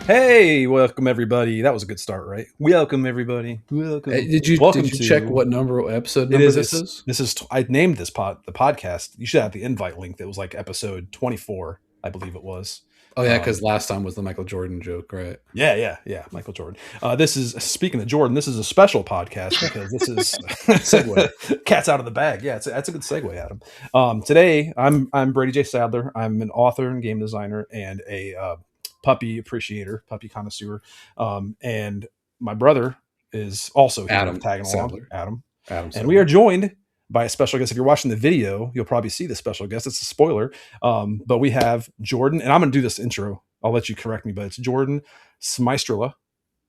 Hey, welcome everybody. That was a good start, right? Welcome everybody. Welcome. Hey, did you check what episode number this is? This is. I named the podcast. You should have the invite link. That was like episode 24, I believe it was. Oh yeah, because last time was the Michael Jordan joke, right? Yeah. Michael Jordan. This is, speaking of Jordan, this is a special podcast because this is segue. Cat's out of the bag. Yeah, that's a good segue, Adam. Today I'm Brady J. Sadler. I'm an author and game designer and a puppy appreciator, puppy connoisseur. And my brother is also here Adam tagging Sadler. along. Adam. Sadler. And we are joined by a special guest. If you're watching the video, you'll probably see the special guest. It's a spoiler. But we have Jordan, and I'm going to do this intro. I'll let you correct me, but it's Jordan Smystrela.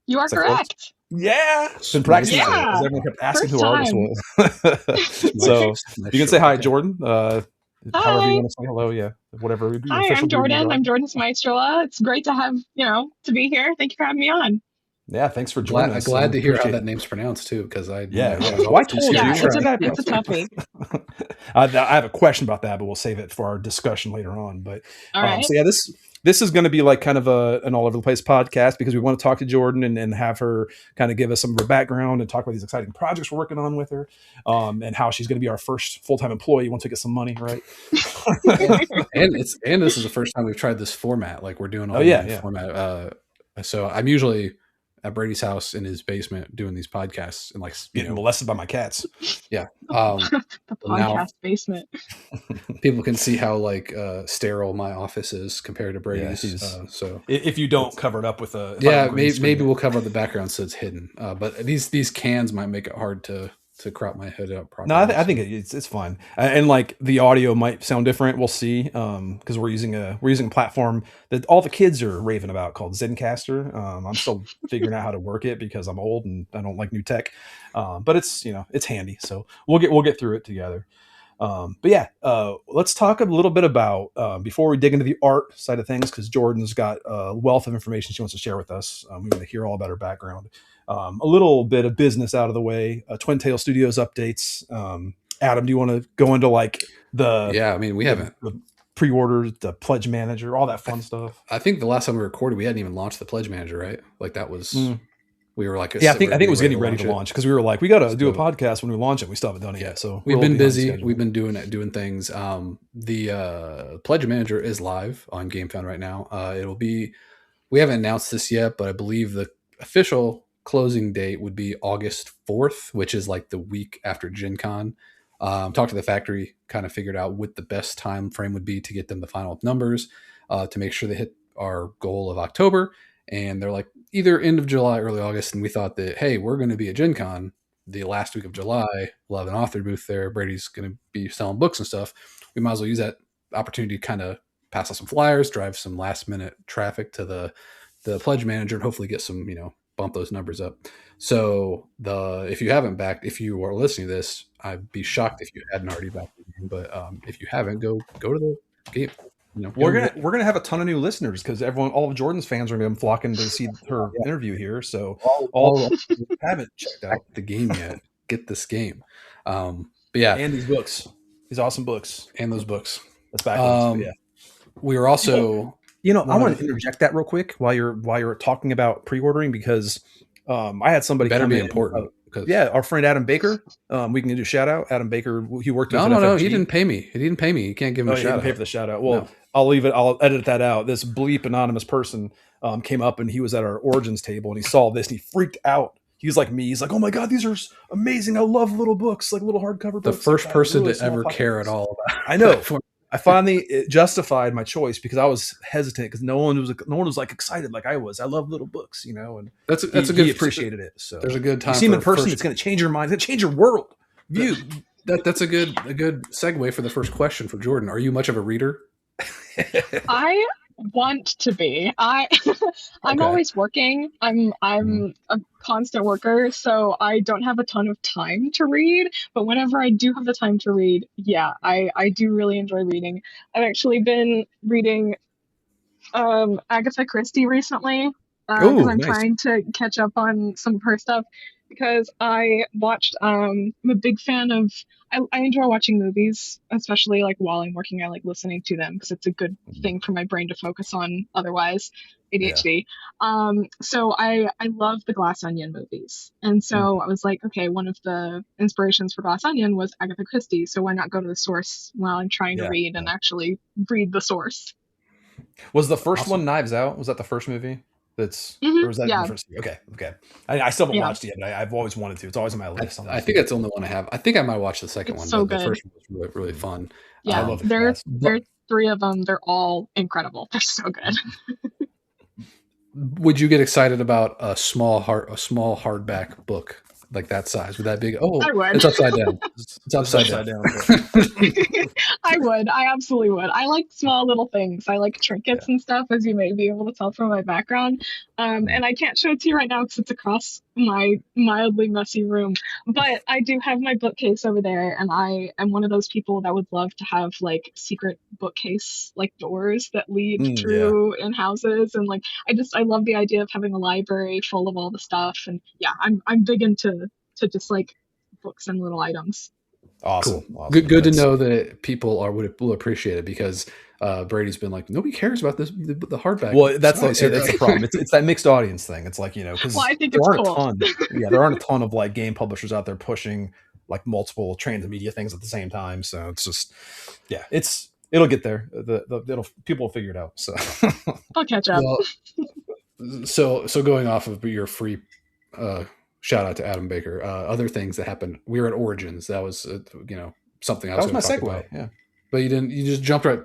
You are correct. Yeah. Been practicing because everyone kept asking who our artist was. So you can say hi, Jordan. However you want to say hello, whatever. Hi, I'm Jordan. I'm Jordan Smystrela. It's great to have, to be here. Thank you for having me on. Yeah, thanks for joining us. Glad to hear how that name's pronounced too, because I told you. It's a toughie. I have a question about that, but we'll save it for our discussion later on. But all right. So this is going to be like kind of an all over the place podcast because we want to talk to Jordan and have her kind of give us some of her background and talk about these exciting projects we're working on with her, and how she's going to be our first full-time employee once we get some money, right? and this is the first time we've tried this format. Like we're doing all format. So I'm usually at Brady's house in his basement doing these podcasts and getting molested by my cats. Yeah. The podcast basement. People can see how sterile my office is compared to Brady's. So if you don't cover it up with a maybe we'll cover the background so it's hidden. But these cans might make it hard to crop my head up properly. No, I think it's fine, and the audio might sound different. We'll see, because we're using a platform that all the kids are raving about called Zencaster. I'm still figuring out how to work it because I'm old and I don't like new tech, but it's handy. So we'll get through it together. Let's talk a little bit about before we dig into the art side of things, because Jordan's got a wealth of information she wants to share with us. We want to hear all about her background. A little bit of business out of the way. Twin Tail Studios updates. Adam, do you want to go into we haven't the pre-orders, the pledge manager, all that fun stuff? I think the last time we recorded, we hadn't even launched the pledge manager, right? Like that was. We were like, I think it was getting ready to launch because we were like, we got to do a podcast when we launch it. We still haven't done it yet. So we've been busy. We've been doing things. The pledge manager is live on GameFound right now. We haven't announced this yet, but I believe the official closing date would be August 4th, which is like the week after Gen Con. Talked to the factory, kind of figured out what the best time frame would be to get them the final numbers, to make sure they hit our goal of October. And they're like either end of July, early August. And we thought that, hey, we're going to be at Gen Con the last week of July. We'll have an author booth there. Brady's going to be selling books and stuff. We might as well use that opportunity to kind of pass out some flyers, drive some last minute traffic to the pledge manager, and hopefully get some, bump those numbers up. So if you haven't backed, if you are listening to this, I'd be shocked if you hadn't already backed the game. But if you haven't, go to the game. We're gonna have a ton of new listeners because all of Jordan's fans are gonna be flocking to see her interview here. So all haven't checked out the game yet, get this game. And these books, these awesome books, and those books. That's backwards. We were also. I want to interject that real quick while you're talking about pre-ordering because I had somebody better come be in, important. Our friend Adam Baker. We can do a shout out. Adam Baker. He worked with No. He didn't pay me. You can't give him a shout out. He didn't pay for the shout out. Well, no. I'll leave it. I'll edit that out. This bleep anonymous person came up and he was at our origins table and he saw this and he freaked out. He was like me. He's like, "Oh my god, these are amazing! I love little books, like little hardcover books." The first person to ever care at all about. I know. I finally justified my choice because I was hesitant because no one was like excited like I was. I love little books, and that's a good. He appreciated it. So there's a good time. You see him in person, it's going to change your mind. It's going to change your world view. That's a good segue for the first question for Jordan. Are you much of a reader? I want to be. I'm always working. I'm a constant worker, so I don't have a ton of time to read. But whenever I do have the time to read, I do really enjoy reading. I've actually been reading Agatha Christie recently because I'm trying to catch up on some of her stuff. because I watched I'm a big fan of I enjoy watching movies, especially like while I'm working. I like listening to them because it's a good thing for my brain to focus on, otherwise Yeah. ADHD. So I love the Glass Onion movies. And Mm. so I was like, okay, one of the inspirations for Glass Onion was Agatha Christie, so why not go to the source while I'm trying to Yeah. read and actually read the source? Was the first Awesome. one Knives Out? Was that the first movie? Or was that in the Yeah, first? Okay, okay. I still haven't yeah. watched it yet, but I've always wanted to. It's always on my list. I'm I like, think that's the only one I have. I think I might watch the second It's one, so but the good. first one was really, really fun. I Yeah, love the there cast. there are three of them. They're all incredible. They're so good. Would you get excited about a small hardback book like that size? Would that be? Oh, I would. it's upside down. It's upside down. I would. I absolutely would. I like small little things. I like Yeah. trinkets and stuff, as you may be able to tell from my background. And I can't show it to you right now because it's across my mildly messy room. But I do have my bookcase over there, and I am one of those people that would love to have like secret bookcase like doors that lead Yeah. through in houses, and like I love the idea of having a library full of all the stuff. And yeah, I'm big into to just like books and little items. Awesome. Cool. Awesome. Good to That's know that people will appreciate it because Brady's been like, nobody cares about this the hardback. well. That's size the here. that's the problem. It's that mixed audience thing. It's like Well, because I think there it's aren't a cool. ton. Yeah, there aren't a ton of like game publishers out there pushing like multiple transmedia things at the same time. So it's just yeah, it'll get there. It'll people will figure it out. So I'll catch up. Well, so going off of your free shout out to Adam Baker. Other things that happened. We were at Origins. That was something I that was was my going to talk segue. about. Yeah, But you didn't. You just jumped right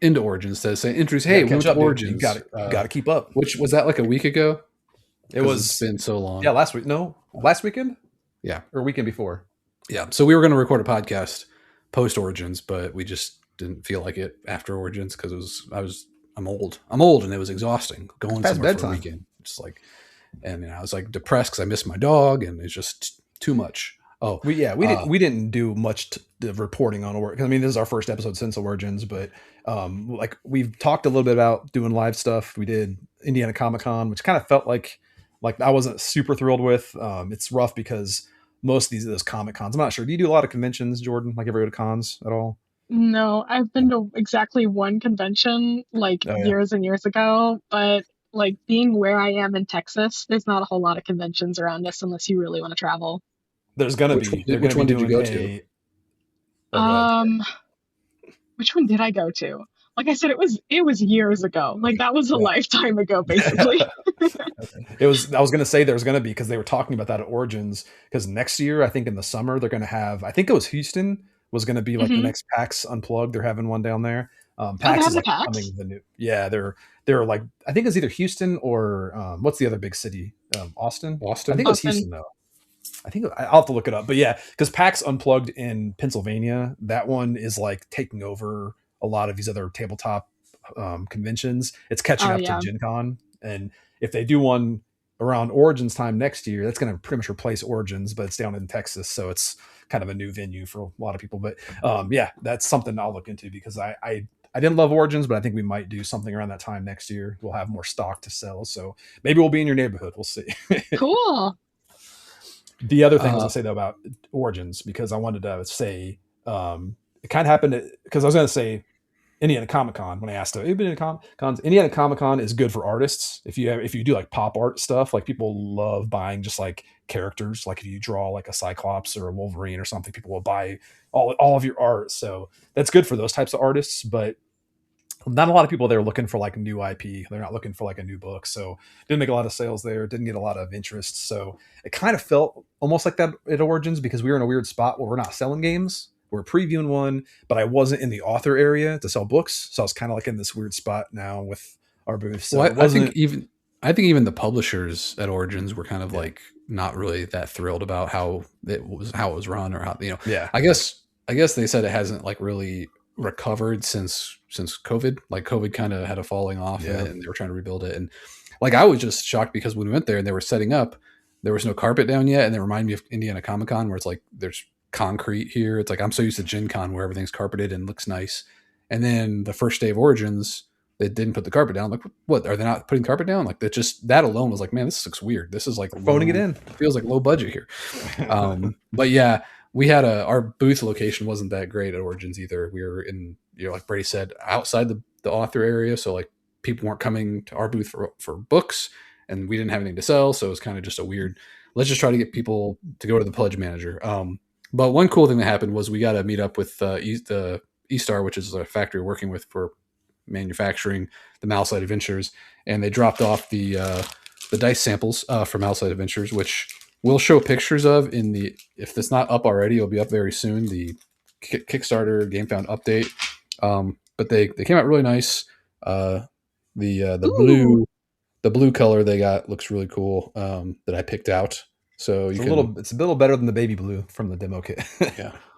into Origins instead of saying entries. Hey, we went to dude. Origins. You got to keep up. Which was that like a week ago? It 'Cause was it's been so long. yeah last week. No, last weekend. Yeah. Or weekend before. Yeah. So we were going to record a podcast post Origins, but we just didn't feel like it after Origins because I'm old. I'm old, and it was exhausting going Past somewhere for bedtime. a weekend. Just like, and I was like depressed because I missed my dog, and it's just too much. Oh, We didn't do much the reporting on Origins. I mean, this is our first episode since Origins, but like we've talked a little bit about doing live stuff. We did Indiana Comic Con, which kind of felt like I wasn't super thrilled with. It's rough because most of those Comic Cons. I'm not sure. Do you do a lot of conventions, Jordan? Like ever go to cons at all? No, I've been to exactly one convention like Oh yeah. years and years ago, but like being where I am in Texas, there's not a whole lot of conventions around us unless you really want to travel. There's gonna which be. one, They're which gonna one be did you doing go to? Oh, go ahead. Which one did I go to? Like I said, it was years ago. Like that was a lifetime ago, basically. I was going to say there's going to be because they were talking about that at Origins because next year I think in the summer they're going to have I think it was Houston was going to be like the next PAX Unplugged. They're having one down there. PAX is having like PAX? coming the new. Yeah, they're like I think it's either Houston or what's the other big city? Austin. Boston? I think it was Austin. Houston though. I think I'll have to look it up, but yeah, because PAX Unplugged in Pennsylvania, that one is like taking over a lot of these other tabletop conventions. It's catching Oh up yeah. to Gen Con, and if they do one around Origins time next year, that's going to pretty much replace Origins, but it's down in Texas, so it's kind of a new venue for a lot of people. But yeah, that's something I'll look into because I didn't love Origins, but I think we might do something around that time next year. We'll have more stock to sell, so maybe we'll be in your neighborhood. We'll see. Cool. The other thing I was gonna say though about Origins, because I wanted to say it kind of happened because I was gonna say Indiana Comic Con when I asked have you been to cons. Indiana Comic Con is good for artists. If you do like pop art stuff, like people love buying just like characters. Like if you draw like a Cyclops or a Wolverine or something, people will buy all of your art. So that's good for those types of artists, but not a lot of people there looking for like new IP. They're not looking for like a new book. So didn't make a lot of sales there. Didn't get a lot of interest. So it kind of felt almost like that at Origins because we were in a weird spot where we're not selling games. We're previewing one, but I wasn't in the author area to sell books. So I was kind of like in this weird spot now with our booth. So Well, I think even the publishers at Origins were kind of like not really that thrilled about how it was run or how Yeah. I guess they said it hasn't like really recovered since COVID. Like COVID kind of had a falling off in it, and they were trying to rebuild it. And like I was just shocked because when we went there and they were setting up, there was no carpet down yet, and it reminded me of Indiana Comic Con where it's like there's concrete here. It's like I'm so used to Gen Con where everything's carpeted and looks nice. And then the first day of Origins, they didn't put the carpet down. Like, what are they not putting carpet down? Like, that alone was like, man, this looks weird. This is like phoning it in. Feels like low budget here. But yeah, we had our booth location wasn't that great at Origins either. We were in, like Brady said, outside the author area, so like people weren't coming to our booth for books, and we didn't have anything to sell, so it was kind of just a weird. Let's just try to get people to go to the Pledge Manager. But one cool thing that happened was we got to meet up with the E-Star, which is a factory we're working with for manufacturing the Malside Adventures, and they dropped off the dice samples for Malside Adventures, which we'll show pictures of if it's not up already, it'll be up very soon. The Kickstarter GameFound update, but they came out really nice. The blue color they got looks really cool. That I picked out. So it's a little better than the baby blue from the demo kit.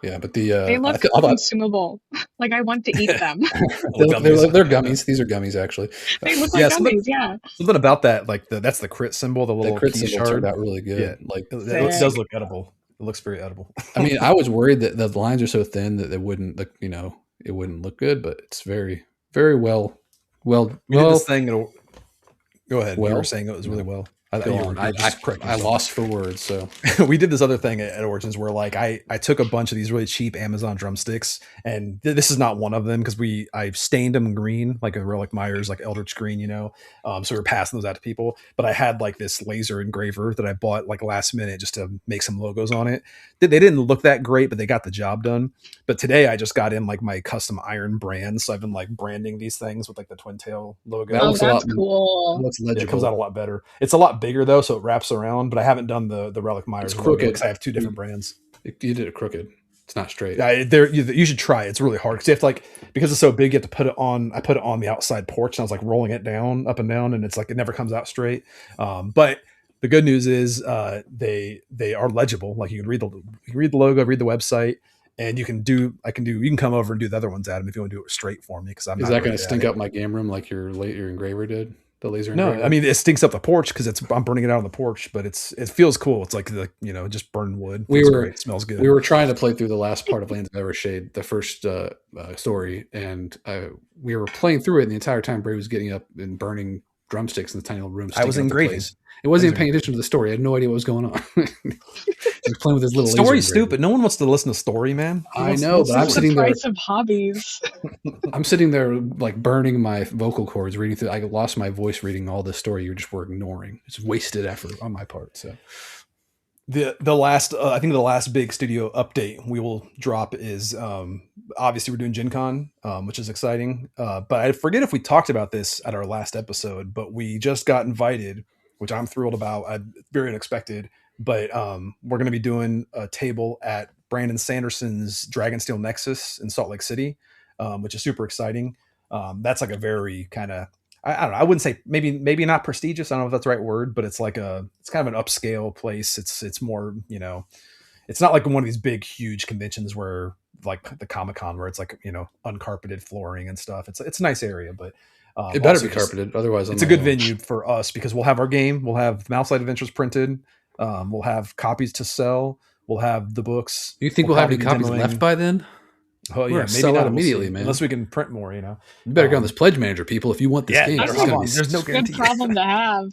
yeah, but they look consumable. Like I want to eat them. they're gummies. These are gummies, actually. They look like gummies. Something about that, like that's the crit symbol. The little crit symbol turned out really good. Yeah, like it does look edible. It looks very edible. I mean, I was worried that the lines are so thin that it wouldn't look, it wouldn't look good, but it's very, very well. We did this thing. Go ahead. Well, you were saying it was really well. I lost for words. So we did this other thing at Origins where like I took a bunch of these really cheap Amazon drumsticks, and this is not one of them because I stained them green, like a Relic Meyers, like Eldritch green, so we were passing those out to people. But I had like this laser engraver that I bought like last minute just to make some logos on it. They didn't look that great, but they got the job done. But today I just got in like my custom iron brand, so I've been like branding these things with like the twin tail logo. That looks cool. It looks legible. It comes out a lot better. It's a lot bigger though, so it wraps around. But I haven't done the Relic Meyers crooked because I have two different brands. You did it crooked. It's not straight. You should try it. It's really hard because you have to because it's so big, you have to put it on. I put it on the outside porch, and I was like rolling it down, up and down, and it's like it never comes out straight. But the good news is they are legible. Like you can read the logo, read the website, and you can come over and do the other ones, Adam, if you want to do it straight for me. Because is that going to stink up my game room like your engraver did? The laser engraver? No, I mean it stinks up the porch because I'm burning it out on the porch, but it feels cool. It's like just burned wood. It smells good. We were trying to play through the last part of Lands of Evershade, the first story, and we were playing through it, and the entire time Bray was getting up and burning drumsticks in the tiny little room. I was engraving. It wasn't even paying attention to the story. I had no idea what was going on. He was playing with his little story's stupid. No one wants to listen to story, man. I know, but I'm sitting there. Price of hobbies. I'm sitting there like burning my vocal cords, reading through. I lost my voice reading all this story. You just were ignoring. It's wasted effort on my part. So the last, I think the last big studio update we will drop is obviously we're doing Gen Con, which is exciting. But I forget if we talked about this at our last episode, but we just got invited, which I'm thrilled about. Very unexpected, but we're going to be doing a table at Brandon Sanderson's Dragonsteel Nexus in Salt Lake City, which is super exciting. That's like a very kind of, I don't know, I wouldn't say maybe not prestigious. I don't know if that's the right word, but it's kind of an upscale place. It's more, it's not like one of these big, huge conventions where like the Comic-Con where it's like, uncarpeted flooring and stuff. It's a nice area, but it better be carpeted. Otherwise, it's a good venue for us because we'll have our game. We'll have Malside Adventures printed. We'll have copies to sell. We'll have the books. You think we'll have any copies left by then? Oh yeah, maybe sell out immediately, man. Unless we can print more, You better get on this Pledge Manager, people. If you want this game, there's no guarantee. Good problem to have.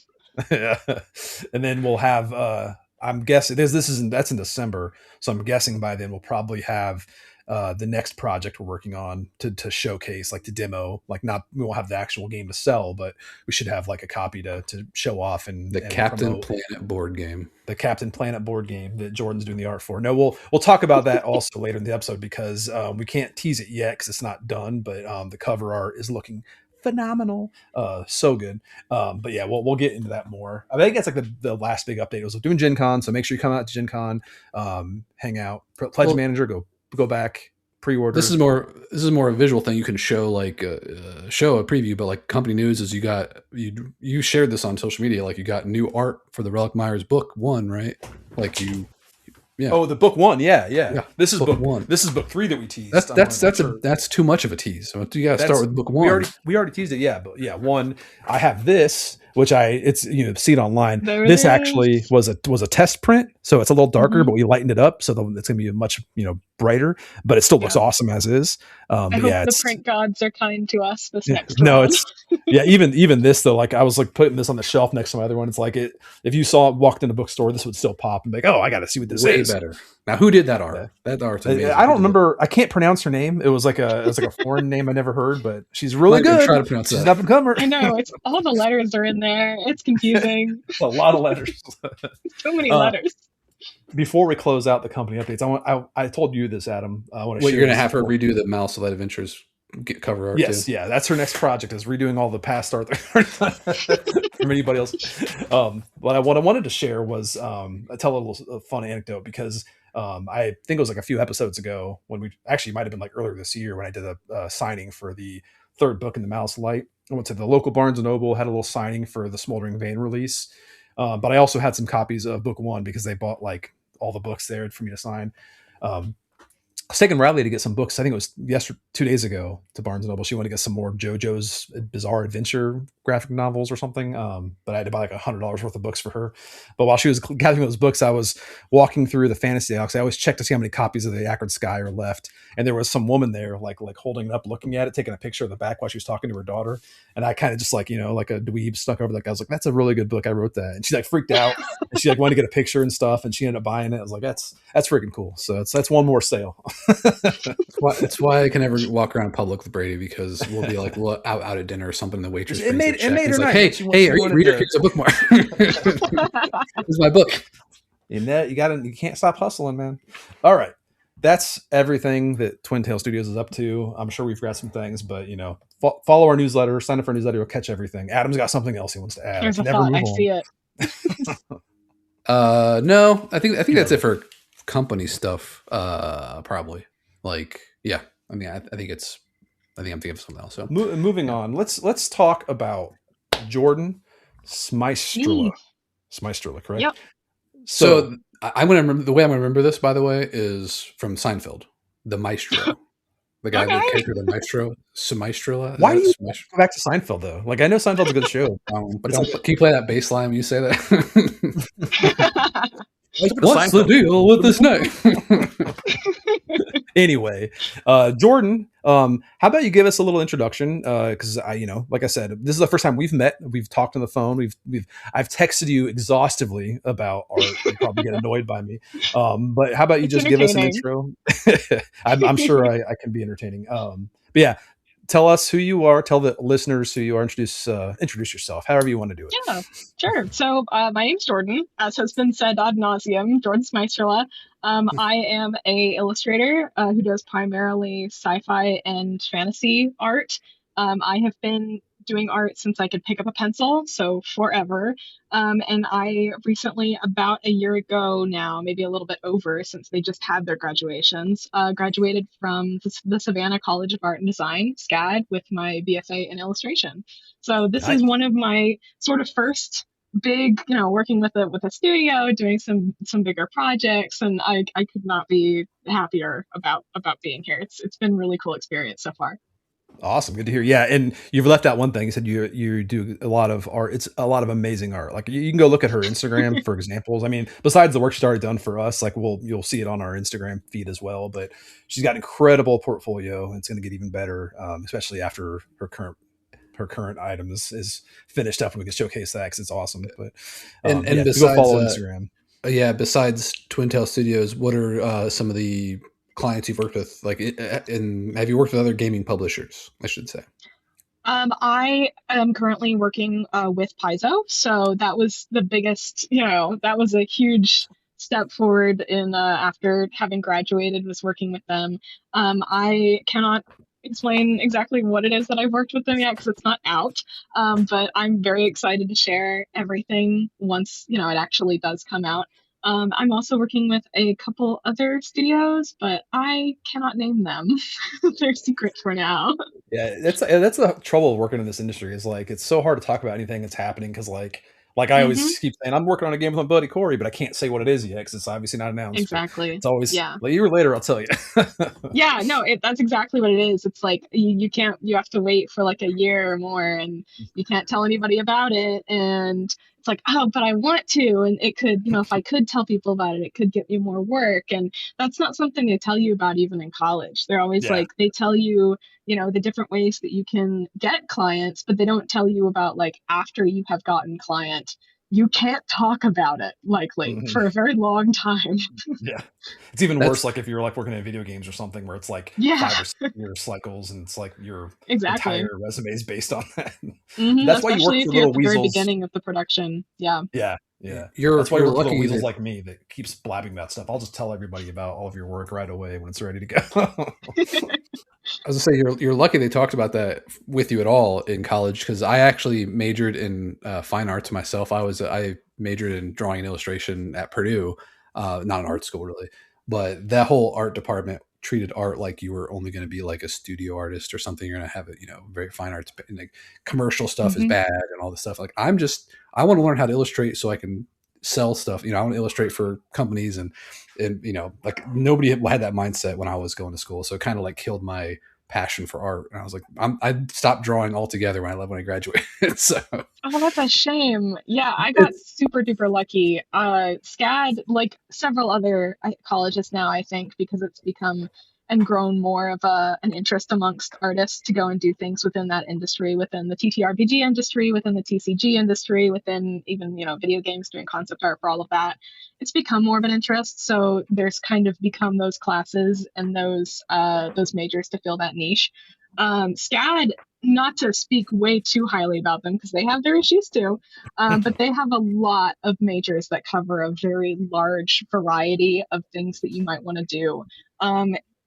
Yeah. And then we'll have. I'm guessing that's in December, so I'm guessing by then we'll probably have the next project we're working on to showcase, like to demo, like we won't have the actual game to sell, but we should have like a copy to show off and Captain Planet board game. The Captain Planet board game that Jordan's doing the art for. No, we'll talk about that also later in the episode because we can't tease it yet because it's not done, but the cover art is looking phenomenal, so good. But yeah, we'll get into that more. I think that's like the last big update. It was doing Gen Con, so make sure you come out to Gen Con, hang out, Pledge Manager, go back, pre-order. This is more a visual thing. You can show show a preview, but like company news is you shared this on social media, like you got new art for the Relic Meyers book 1, right? Like yeah. Oh, the book 1, yeah. This is book 1. This is book 3 that we teased. That's too much of a tease. So you got to start with book 1. We already teased it, yeah. But yeah, 1. I have this, which it's see it online. There This it actually is. was a test print, so it's a little darker, but we lightened it up so that it's gonna be much brighter, but it still looks awesome as is. I But hope yeah, the it's print gods are kind to us this next no, run. it's even this though. Like I was like putting this on the shelf next to my other one. It's like if you saw it walked in a bookstore, this would still pop and be like, oh, I got to see what this Way is. better. Now, who did that art? Yeah. That art's amazing. I don't remember. I can't pronounce her name. It was like a foreign name I never heard, but she's really good. Try to pronounce She's that. an up and comer. I know, it's all the letters are in there. It's confusing. A lot of letters. So many letters. Before we close out the company updates, I told you this, Adam. Wait, you're gonna have her redo the Mouse Light Adventures cover art. Yes, too? Yeah, that's her next project is redoing all the past art from anybody else. What I wanted to share was tell a little fun anecdote because I think it was like a few episodes ago when we actually might have been like earlier this year when I did a signing for the third book in the Mouse Light. I went to the local Barnes and Noble, had a little signing for the Smoldering Vein release, but I also had some copies of book one because they bought like all the books there for me to sign. I was taking Riley to get some books. I think it was 2 days ago to Barnes and Noble. She wanted to get some more JoJo's Bizarre Adventure graphic novels or something. But I had to buy like $100 worth of books for her. But while she was gathering those books, I was walking through the fantasy aisle. I always check to see how many copies of the Acrid Sky are left. And there was some woman there, like holding it up, looking at it, taking a picture of the back while she was talking to her daughter. And I kind of just like a dweeb stuck over. Like I was like, that's a really good book. I wrote that. And she like freaked out. And she like wanted to get a picture and stuff. And she ended up buying it. I was like, that's freaking cool. So that's one more sale. It's why I can never walk around in public with Brady because we'll be like out at dinner or something. The waitress it made her like, night. Hey, are you a reader? Here's a bookmark. This is my book. You can't stop hustling, man. All right. That's everything that Twin Tail Studios is up to. I'm sure we've got some things, but follow our newsletter, sign up for our newsletter, you'll catch everything. Adam's got something else he wants to add. There's a thought. I see it. No, I think that's it for company stuff. Probably. Like, yeah. I mean, I think I'm thinking of something else. So moving on. Let's talk about Jordan Smystrela. Smystrela, correct? Yep. So I'm gonna remember the way I'm gonna remember this. By the way, is from Seinfeld, the Maestro, the guy, the character, the Maestro, Smystrela. Why do you go back to Seinfeld though? Like I know Seinfeld's a good show, but can you play that bass line when you say that? What's the deal with this night? Anyway, Jordan, how about you give us a little introduction? Because like I said, this is the first time we've met. We've talked on the phone. I've texted you exhaustively about art. You probably get annoyed by me. But how about you just give us an intro? I'm sure I can be entertaining. But yeah, tell us who you are. Tell the listeners who you are. Introduce yourself, however you want to do it. Yeah, sure. So my name's Jordan, as has been said ad nauseum. Jordan Smystrela. I am a illustrator who does primarily sci-fi and fantasy art. I have been doing art since I could pick up a pencil, so forever. And I recently, about a year ago now, maybe a little bit over, since they just had their graduations, graduated from the Savannah College of Art and Design, SCAD, with my BFA in illustration. So this is one of my sort of first big, working with a studio, doing some bigger projects, and I could not be happier about being here. It's been a really cool experience so far. Awesome. Good to hear. Yeah. And you've left out one thing. You said you do a lot of art. It's a lot of amazing art. Like you can go look at her Instagram for examples. I mean, besides the work she's already done for us, like you'll see it on our Instagram feed as well, but she's got an incredible portfolio and it's going to get even better. Especially after her current items is finished up and we can showcase that because it's awesome. But besides, go follow Instagram. Besides Twin Tail Studios, what are some of the clients you've worked with, and have you worked with other gaming publishers, I should say? I am currently working with Paizo, so that was the biggest, that was a huge step forward in after having graduated, was working with them. I cannot explain exactly what it is that I've worked with them yet because it's not out, but I'm very excited to share everything once it actually does come out. I'm also working with a couple other studios, but I cannot name them. They're secret for now. Yeah, that's the trouble of working in this industry is like it's so hard to talk about anything that's happening because like Like I always keep saying, I'm working on a game with my buddy Corey, but I can't say what it is yet because it's obviously not announced. Exactly. It's always Yeah. like a year later, I'll tell you. Yeah, no, that's exactly what it is. It's like you can't, you have to wait for like a year or more, and you can't tell anybody about it. And it's like, oh, but I want to. And it could, if I could tell people about it, it could get me more work. And that's not something they tell you about even in college. They're always Yeah. like, they tell you, the different ways that you can get clients, but they don't tell you about like after you have gotten client, you can't talk about it likely for a very long time. Yeah. It's even worse like if you're like working in video games or something where it's like Yeah. 5 or 6 year cycles and it's like your Exactly. entire resume is based on that. That's why you work especially for if you're little at the very weasels. beginning of the production. Yeah. Yeah. That's why you work for little weasels like me that keeps blabbing about stuff. I'll just tell everybody about all of your work right away when it's ready to go. I was gonna say you're lucky they talked about that with you at all in college, because I actually majored in fine arts myself. I majored in drawing and illustration at Purdue, not an art school really, but that whole art department treated art like you were only going to be like a studio artist or something. You're going to have it, very fine arts, and like commercial stuff is bad and all this stuff. Like I want to learn how to illustrate so I can sell stuff. I want to illustrate for companies and like nobody had that mindset when I was going to school. So it kind of like killed my passion for art. And I was like, I stopped drawing altogether when I graduated. So. Oh, that's a shame. Yeah, I got super duper lucky. SCAD, like several other colleges now, I think, because it's become and grown more of an interest amongst artists to go and do things within that industry, within the TTRPG industry, within the TCG industry, within even, video games, doing concept art for all of that. It's become more of an interest. So there's kind of become those classes and those majors to fill that niche. SCAD, not to speak way too highly about them because they have their issues too, but they have a lot of majors that cover a very large variety of things that you might want to do.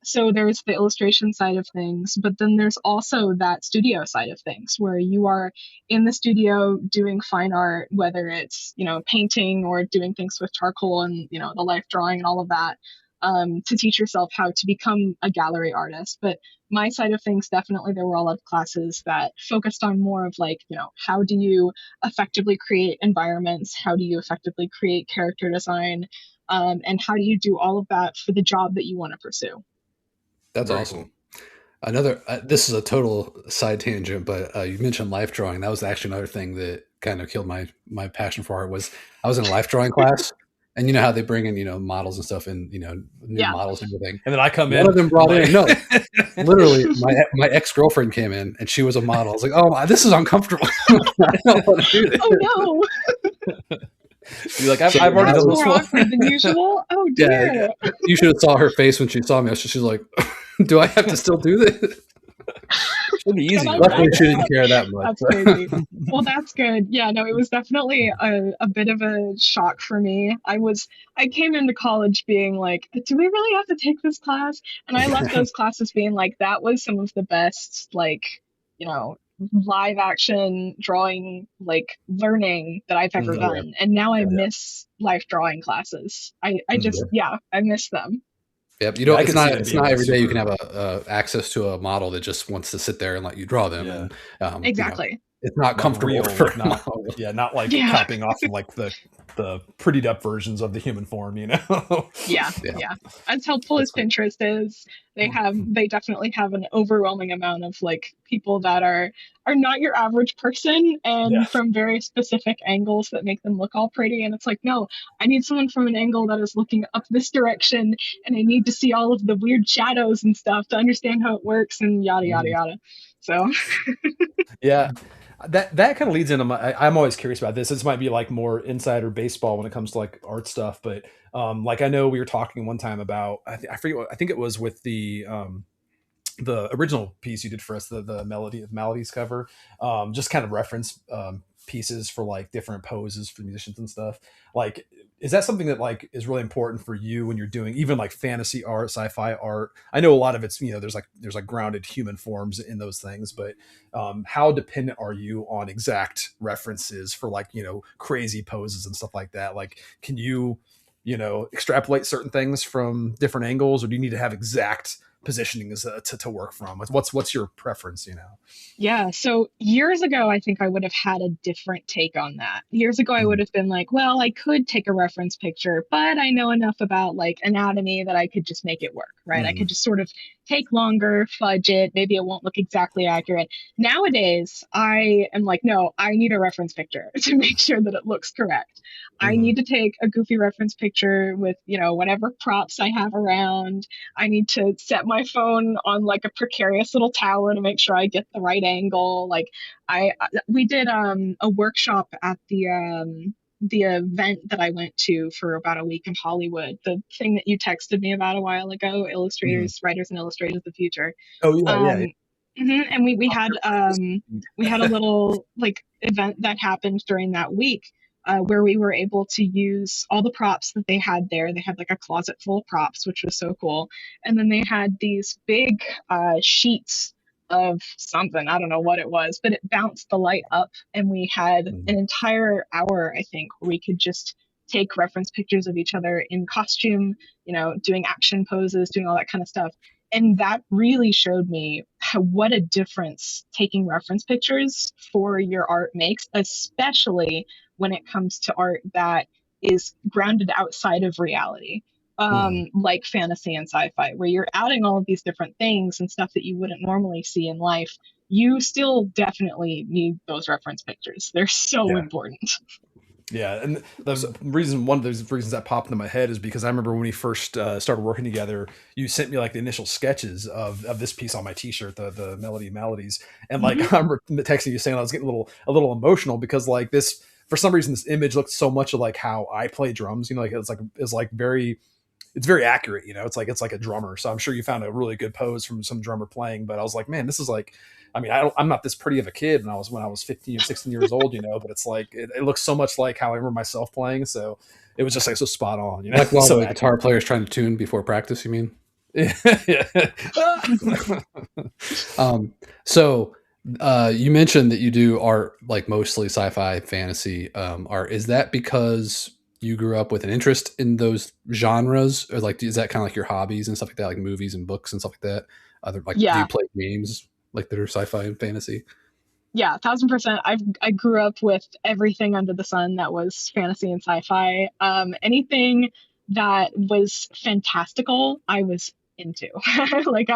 So there's the illustration side of things, but then there's also that studio side of things where you are in the studio doing fine art, whether it's, painting or doing things with charcoal and, the life drawing and all of that, to teach yourself how to become a gallery artist. But my side of things, definitely there were a lot of classes that focused on more of like, how do you effectively create environments? How do you effectively create character design? And how do you do all of that for the job that you want to pursue? That's very awesome. Cool. Another, this is a total side tangent, but you mentioned life drawing. That was actually another thing that kind of killed my passion for art. Was I was in a life drawing class, and you know how they bring in models and stuff, and new models and everything. And then I come in. One of them brought in literally my ex-girlfriend came in, and she was a model. I was like, oh, this is uncomfortable. I don't want to do this. Oh no. You're like, I've already done this more awkward than usual. Oh dear. Yeah, you should have saw her face when she saw me. She's like, do I have to still do this? Should be easy. Luckily, she didn't care that much. That's crazy. Well, that's good. Yeah, no, it was definitely a bit of a shock for me. I came into college being like, do we really have to take this class? And I left those classes being like, that was some of the best, like, live action drawing, like learning that I've ever done. And now I miss life drawing classes. I just, I miss them. Yep, it's not every day you can have access to a model that just wants to sit there and let you draw them. And, exactly. It's not comfortable for not like copying off of like the prettied up versions of the human form, Yeah. As helpful as Pinterest is, they definitely have an overwhelming amount of like people that are not your average person and from very specific angles that make them look all pretty. And it's like, no, I need someone from an angle that is looking up this direction, and I need to see all of the weird shadows and stuff to understand how it works and yada yada yada. So yeah. That kind of leads into I'm always curious about this. This might be like more insider baseball when it comes to like art stuff, but like I know we were talking one time about I think it was with the original piece you did for us, the Melody of Maladies cover, just kind of reference pieces for like different poses for musicians and stuff. Like, is that something that like is really important for you when you're doing even like fantasy art, sci-fi art? I know a lot of it's, there's like grounded human forms in those things, but how dependent are you on exact references for like, crazy poses and stuff like that? Like, can you extrapolate certain things from different angles, or do you need to have exact positioning is to work from? What's your preference? Yeah, so years ago, I think I would have had a different take on that. Years ago, I would have been like, well, I could take a reference picture, but I know enough about like anatomy that I could just make it work, right? I could just sort of take longer, fudge it. Maybe it won't look exactly accurate. Nowadays, I am like, no, I need a reference picture to make sure that it looks correct. I need to take a goofy reference picture with, whatever props I have around. I need to set my phone on like a precarious little tower to make sure I get the right angle. Like we did a workshop at the event that I went to for about a week in Hollywood, the thing that you texted me about a while ago, illustrators, writers and illustrators of the future. Oh yeah. Um, and we had a little like event that happened during that week where we were able to use all the props that they had there. They had like a closet full of props, which was so cool. And then they had these big sheets of something. I don't know what it was, but it bounced the light up. And we had an entire hour, I think, where we could just take reference pictures of each other in costume, doing action poses, doing all that kind of stuff. And that really showed me what a difference taking reference pictures for your art makes, especially when it comes to art that is grounded outside of reality, like fantasy and sci-fi, where you're adding all of these different things and stuff that you wouldn't normally see in life. You still definitely need those reference pictures. They're so important. Yeah, and one of those reasons that popped into my head is because I remember when we first started working together, you sent me like the initial sketches of this piece on my T-shirt, the melodies, and like I remember texting you saying I was getting a little emotional because like this, for some reason, this image looked so much like how I play drums. Like it's very accurate. It's like a drummer. So I'm sure you found a really good pose from some drummer playing. But I was like, man, this is like. I mean, I'm not this pretty of a kid when I was 15 or 16 years old, but it's like, it looks so much like how I remember myself playing. So it was just like so spot on, Like while so the guitar player is trying to tune before practice, you mean? Yeah. So you mentioned that you do art like mostly sci-fi fantasy art. Is that because you grew up with an interest in those genres, or like is that kind of like your hobbies and stuff like that, like movies and books and stuff like that? Do you play games like that are sci-fi and fantasy? Yeah, 1,000%. I grew up with everything under the sun that was fantasy and sci-fi. Anything that was fantastical, I was into. Like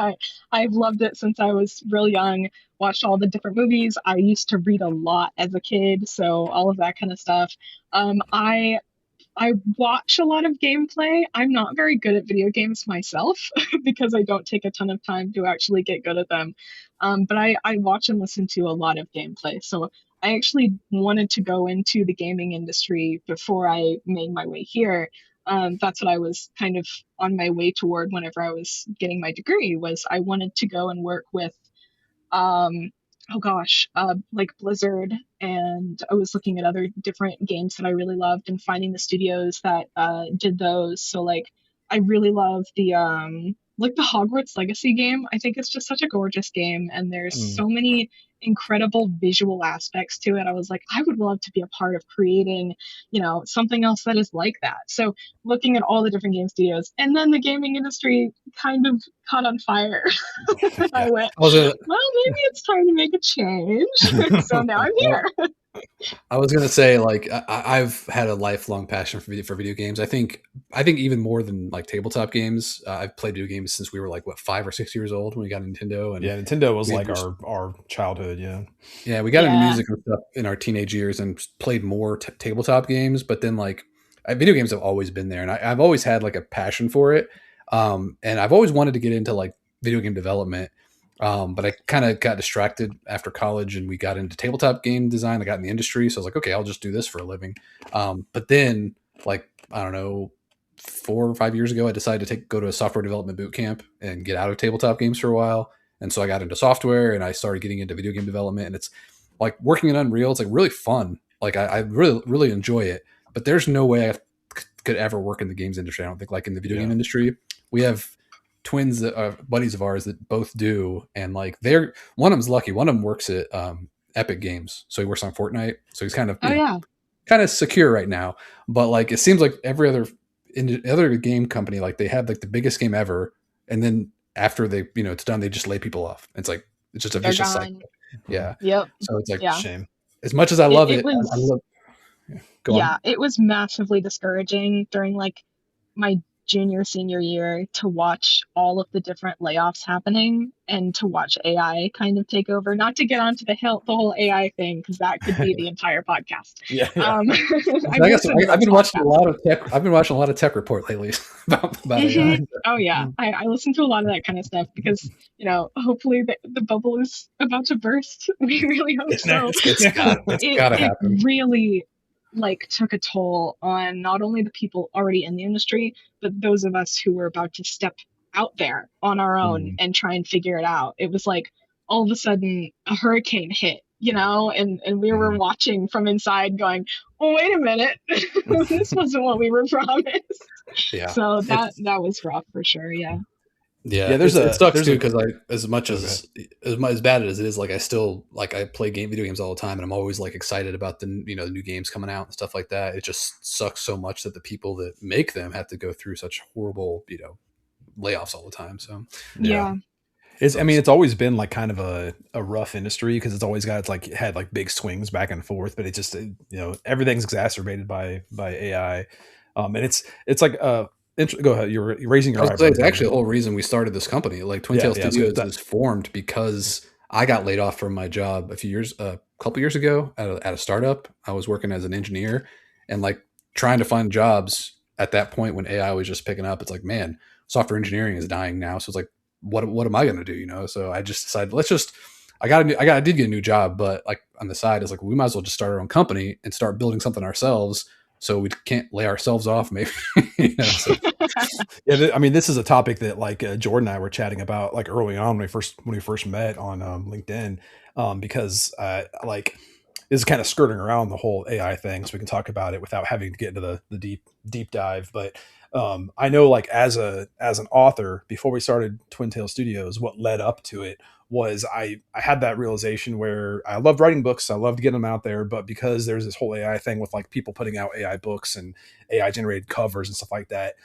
I've loved it since I was real young. Watched all the different movies. I used to read a lot as a kid, so all of that kind of stuff. I watch a lot of gameplay. I'm not very good at video games myself because I don't take a ton of time to actually get good at them. But I watch and listen to a lot of gameplay. So I actually wanted to go into the gaming industry before I made my way here. That's what I was kind of on my way toward whenever I was getting my degree, was I wanted to go and work with um, like Blizzard, and I was looking at other different games that I really loved and finding the studios that did those. So like I really love the like the Hogwarts Legacy game. I think it's just such a gorgeous game, and there's so many incredible visual aspects to it. I was like, I would love to be a part of creating, something else that is like that. So looking at all the different game studios, and then the gaming industry kind of caught on fire. I went, well, maybe it's time to make a change. So now I'm here. I was gonna say, like, I've had a lifelong passion for video games. I think even more than like tabletop games. I've played video games since we were like 5 or 6 years old when we got Nintendo. And yeah, Nintendo was like our childhood. Yeah, we got into music and stuff in our teenage years and played more tabletop games. But then like video games have always been there, and I've always had like a passion for it. And I've always wanted to get into like video game development. But I kind of got distracted after college, and we got into tabletop game design. I got in the industry, so I was like, okay, I'll just do this for a living. But then, like, I don't know, 4 or 5 years ago, I decided to go to a software development boot camp and get out of tabletop games for a while. And so I got into software, and I started getting into video game development. And it's like working in Unreal. It's like really fun. Like I really, really enjoy it. But there's no way I could ever work in the games industry. I don't think, like in the video game industry. We have twins that are buddies of ours that both do, and like one of them's lucky. One of them works at Epic Games, so he works on Fortnite. So he's kind of kind of secure right now. But like it seems like every other game company, like they have like the biggest game ever, and then after they, it's done, they just lay people off. It's like, it's just a They're vicious cycle. gone. Yeah. Yep. So it's like, Yeah. Shame. as much as I It, love it it, I was love, go on. yeah, it was massively discouraging during like my junior senior year to watch all of the different layoffs happening and to watch AI kind of take over. Not to get onto the whole AI thing because that could be the entire podcast. Yeah, yeah. I I will guess send you I've those been watching a podcasts. lot of tech. I've been watching a lot of tech report lately about AI. Oh yeah, I listen to a lot of that kind of stuff because hopefully the bubble is about to burst. We really hope Getting there. so. It's It's getting there. got it's it got to it happen. really like took a toll on not only the people already in the industry, but those of us who were about to step out there on our own and try and figure it out. It was like all of a sudden a hurricane hit, and we were watching from inside going, oh, wait a minute, this wasn't what we were promised. Yeah. So that was rough for sure. Yeah. Yeah, there's it sucks there's too a because as much oh, as bad as it is, like I still like I play video games all the time, and I'm always like excited about the the new games coming out and stuff like that. It just sucks so much that the people that make them have to go through such horrible layoffs all the time. So Yeah. it's always been like kind of a rough industry because it's always got had like big swings back and forth, but it just everything's exacerbated by AI, and it's like go ahead. You're raising I your was gonna say, eyebrows. it's actually the whole reason we started this company. Like Twin Tail So Studios was formed because I got laid off from my job a couple years ago at a startup. I was working as an engineer and like trying to find jobs at that point when AI was just picking up. It's like, man, software engineering is dying now. So it's like, what am I going to do? So I just decided, I did get a new job, but like on the side, it's like, we might as well just start our own company and start building something ourselves. So we can't lay ourselves off, maybe. So. Yeah, I mean, this is a topic that like Jordan and I were chatting about like early on when we first met on LinkedIn, because like this is kind of skirting around the whole AI thing, so we can talk about it without having to get into the deep dive. But I know like as an author, before we started Twin Tail Studios, what led up to it was I had that realization where I loved writing books, I loved getting them out there, but because there's this whole AI thing with like people putting out AI books and AI generated covers and stuff like that,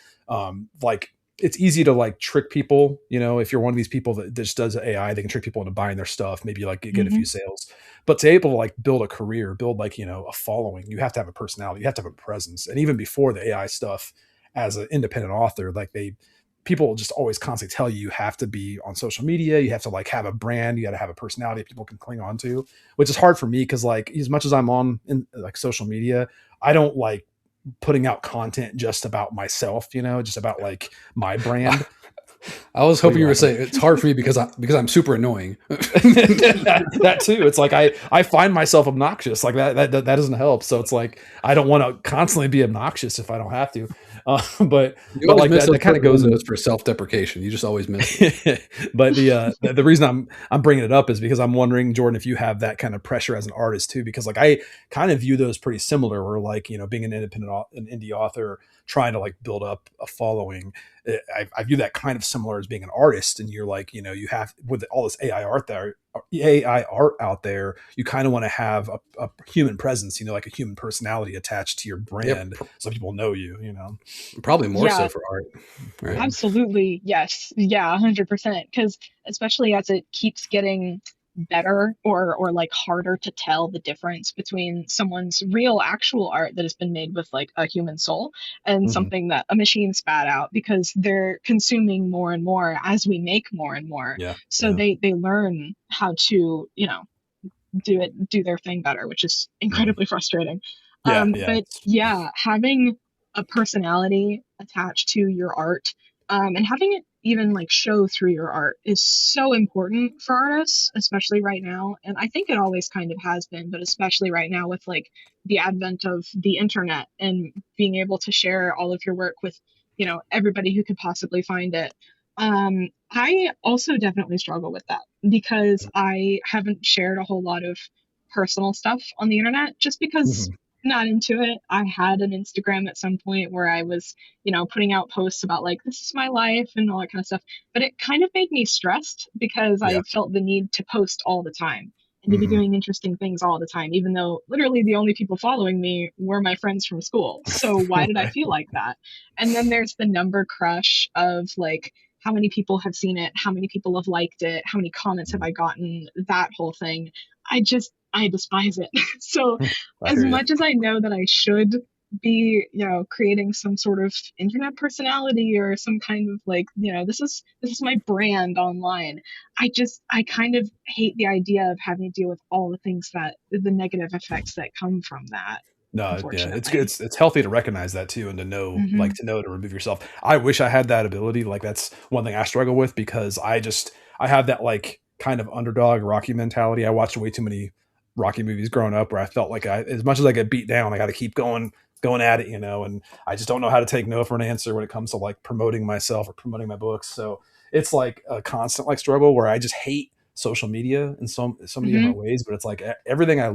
like it's easy to like trick people, if you're one of these people that just does AI, they can trick people into buying their stuff, maybe like get a few sales. But to able to like build a career, build like a following, you have to have a personality, you have to have a presence. And even before the AI stuff, as an independent author, like people just always constantly tell you have to be on social media, you have to like have a brand, you got to have a personality people can cling on to, which is hard for me because like as much as I'm on in like social media, I don't like putting out content just about myself, just about like my brand. I was hoping you were saying it's hard for me because I'm super annoying. that too. It's like I find myself obnoxious. Like that doesn't help. So it's like I don't want to constantly be obnoxious if I don't have to. But like that kind of goes into for self-deprecation. You just always miss. But the reason I'm bringing it up is because I'm wondering, Jordan, if you have that kind of pressure as an artist too, because like I kind of view those pretty similar. Where like being an indie author, trying to like build up a following. I view that kind of similar as being an artist, and you're like, you have with all this AI art out there, you kind of want to have a human presence, like a human personality attached to your brand, so people know you. Probably more so for art. Right? Absolutely, yes, yeah, 100%. Because especially as it keeps getting better or like harder to tell the difference between someone's real actual art that has been made with like a human soul and something that a machine spat out, because they're consuming more and more as we make more and more. So they learn how to do their thing better, which is incredibly frustrating. But yeah, having a personality attached to your art, and having it even like show through your art is so important for artists, especially right now. And I think it always kind of has been, but especially right now with like the advent of the internet and being able to share all of your work with, everybody who could possibly find it. I also definitely struggle with that because I haven't shared a whole lot of personal stuff on the internet just because not into it. I had an Instagram at some point where I was, putting out posts about like, this is my life and all that kind of stuff. But it kind of made me stressed because I felt the need to post all the time and to be doing interesting things all the time, even though literally the only people following me were my friends from school. So why did I feel like that? And then there's the number crush of like how many people have seen it, how many people have liked it, how many comments have I gotten, that whole thing. I despise it. So I as hear you. much as I know that I should be, creating some sort of internet personality or some kind of like, this is my brand online. I kind of hate the idea of having to deal with all the things that the negative effects that come from that. No, yeah, it's good. Unfortunately. It's healthy to recognize that too, and to know, Hmm. to remove yourself. I wish I had that ability. Like that's one thing I struggle with because I have that like kind of underdog Rocky mentality. I watched way too many Rocky movies growing up where I felt like as much as I get beat down, I got to keep going at it, and I just don't know how to take no for an answer when it comes to like promoting myself or promoting my books. So it's like a constant like struggle where I just hate social media in so many Hmm. different ways, but it's like everything I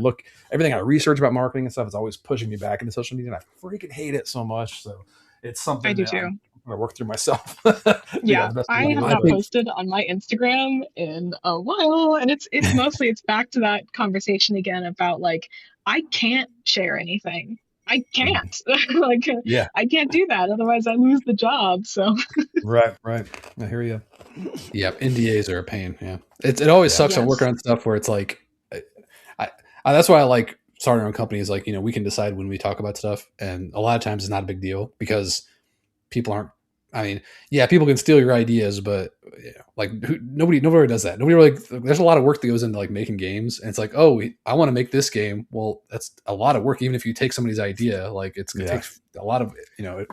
research about marketing and stuff is always pushing me back into social media, and I freaking hate it so much. So it's I something do that too. I'm gonna work through myself. Yeah, Yeah, the best way I to have do it. I not But think posted on my Instagram in a while, and it's mostly it's back to that conversation again about like I can't share anything. I can't. Like yeah, I can't do that, otherwise I lose the job. So right. I hear you. yeah, NDAs are a pain. Yeah, it always Yeah, sucks on working yes. on stuff where it's like, that's why I like starting our own company is like we can decide when we talk about stuff, and a lot of times it's not a big deal because people aren't. I mean, yeah, people can steal your ideas, but like nobody does that. Nobody really. There's a lot of work that goes into like making games, and it's like, oh, I want to make this game. Well, that's a lot of work. Even if you take somebody's idea, like it yeah. takes a lot of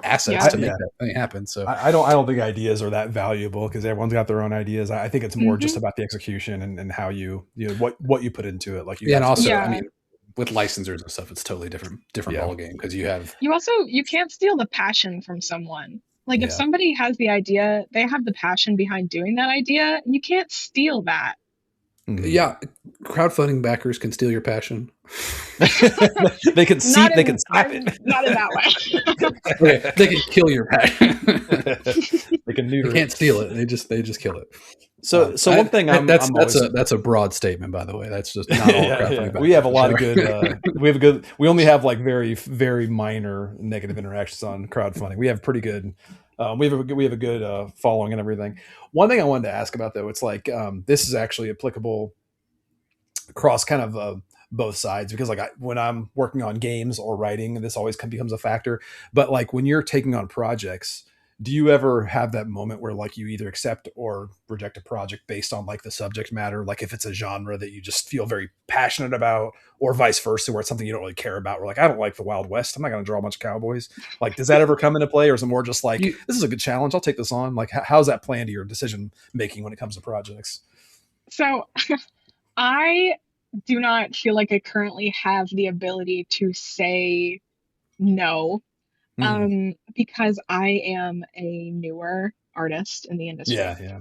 assets Yeah. to make Yeah. that thing happen. So I don't think ideas are that valuable because everyone's got their own ideas. I think it's more just Hmm. about the execution and how what you put into it. Like you yeah, and have to. also, I Yeah. mean, with licensors and stuff, it's totally different Yeah, ball game because you have You can't steal the passion from someone. Like if yeah. somebody has the idea, they have the passion behind doing that idea, you can't steal that. Mhm. yeah, crowdfunding backers can steal your passion. They can see. Not They can in sap I'm it. not in that way. Okay, they can kill your passion. They can They neuter can't it. steal it. They just kill it. So one thing I'm always That's a broad statement, by the way. That's just not all yeah. crowdfunding We have backers a for lot of sure. good. We only have like very very minor negative interactions on crowdfunding. We have pretty good. We have a good following and everything. One thing I wanted to ask about though, it's like this is actually applicable across kind of both sides because like when I'm working on games or writing, this always becomes a factor. But like when you're taking on projects, do you ever have that moment where like you either accept or reject a project based on like the subject matter, like if it's a genre that you just feel very passionate about, or vice versa, where it's something you don't really care about? We're like, I don't like the Wild West. I'm not going to draw a bunch of cowboys. Like, does that ever come into play, or is it more just like You, this is a good challenge? I'll take this on. Like, how's that play into your decision making when it comes to projects? So I do not feel like I currently have the ability to say no, Hmm. because I am a newer artist in the Yeah, industry. yeah,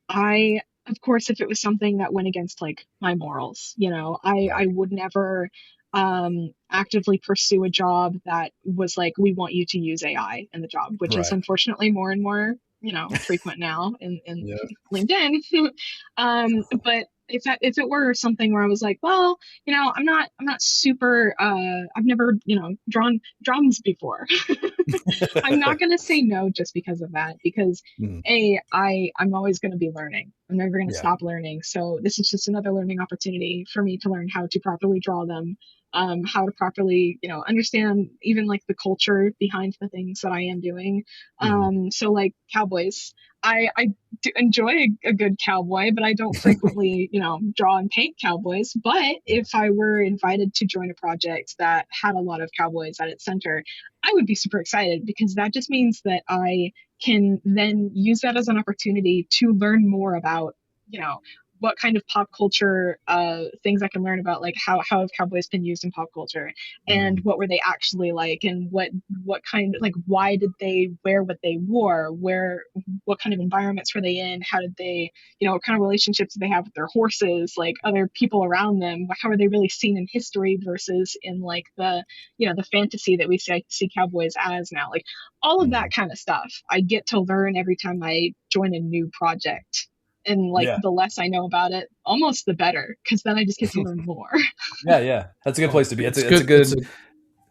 I, of course, if it was something that went against like my morals, I right, would never actively pursue a job that was like, we want you to use AI in the job, which is right. unfortunately more and more, frequent now in Yeah. LinkedIn. But if it were something where I was like, well, I'm not super I've never, drawn drums before. I'm not going to say no just because of that, because Mhm. I'm always going to be learning. I'm never going to Yeah. stop learning. So this is just another learning opportunity for me to learn how to properly draw them, how to properly, understand even like the culture behind the things that I am doing. Mhm. So like cowboys, I do enjoy a good cowboy, but I don't frequently, draw and paint cowboys. But Yeah. if I were invited to join a project that had a lot of cowboys at its center, I would be super excited because that just means that I can then use that as an opportunity to learn more about, you know, what kind of pop culture things I can learn about, like how have cowboys been used in pop culture, and Mhm. what were they actually like, and what kind of like why did they wear what they wore, what kind of environments were they in, how did they, what kind of relationships did they have with their horses, like other people around them, how are they really seen in history versus in like the fantasy that we see cowboys as now, like all of that Mhm. kind of stuff I get to learn every time I join a new project. And like Yeah. the less I know about it, almost the better, because then I just get to learn more. Yeah, yeah. That's a good well, place to be. it's good. It's a good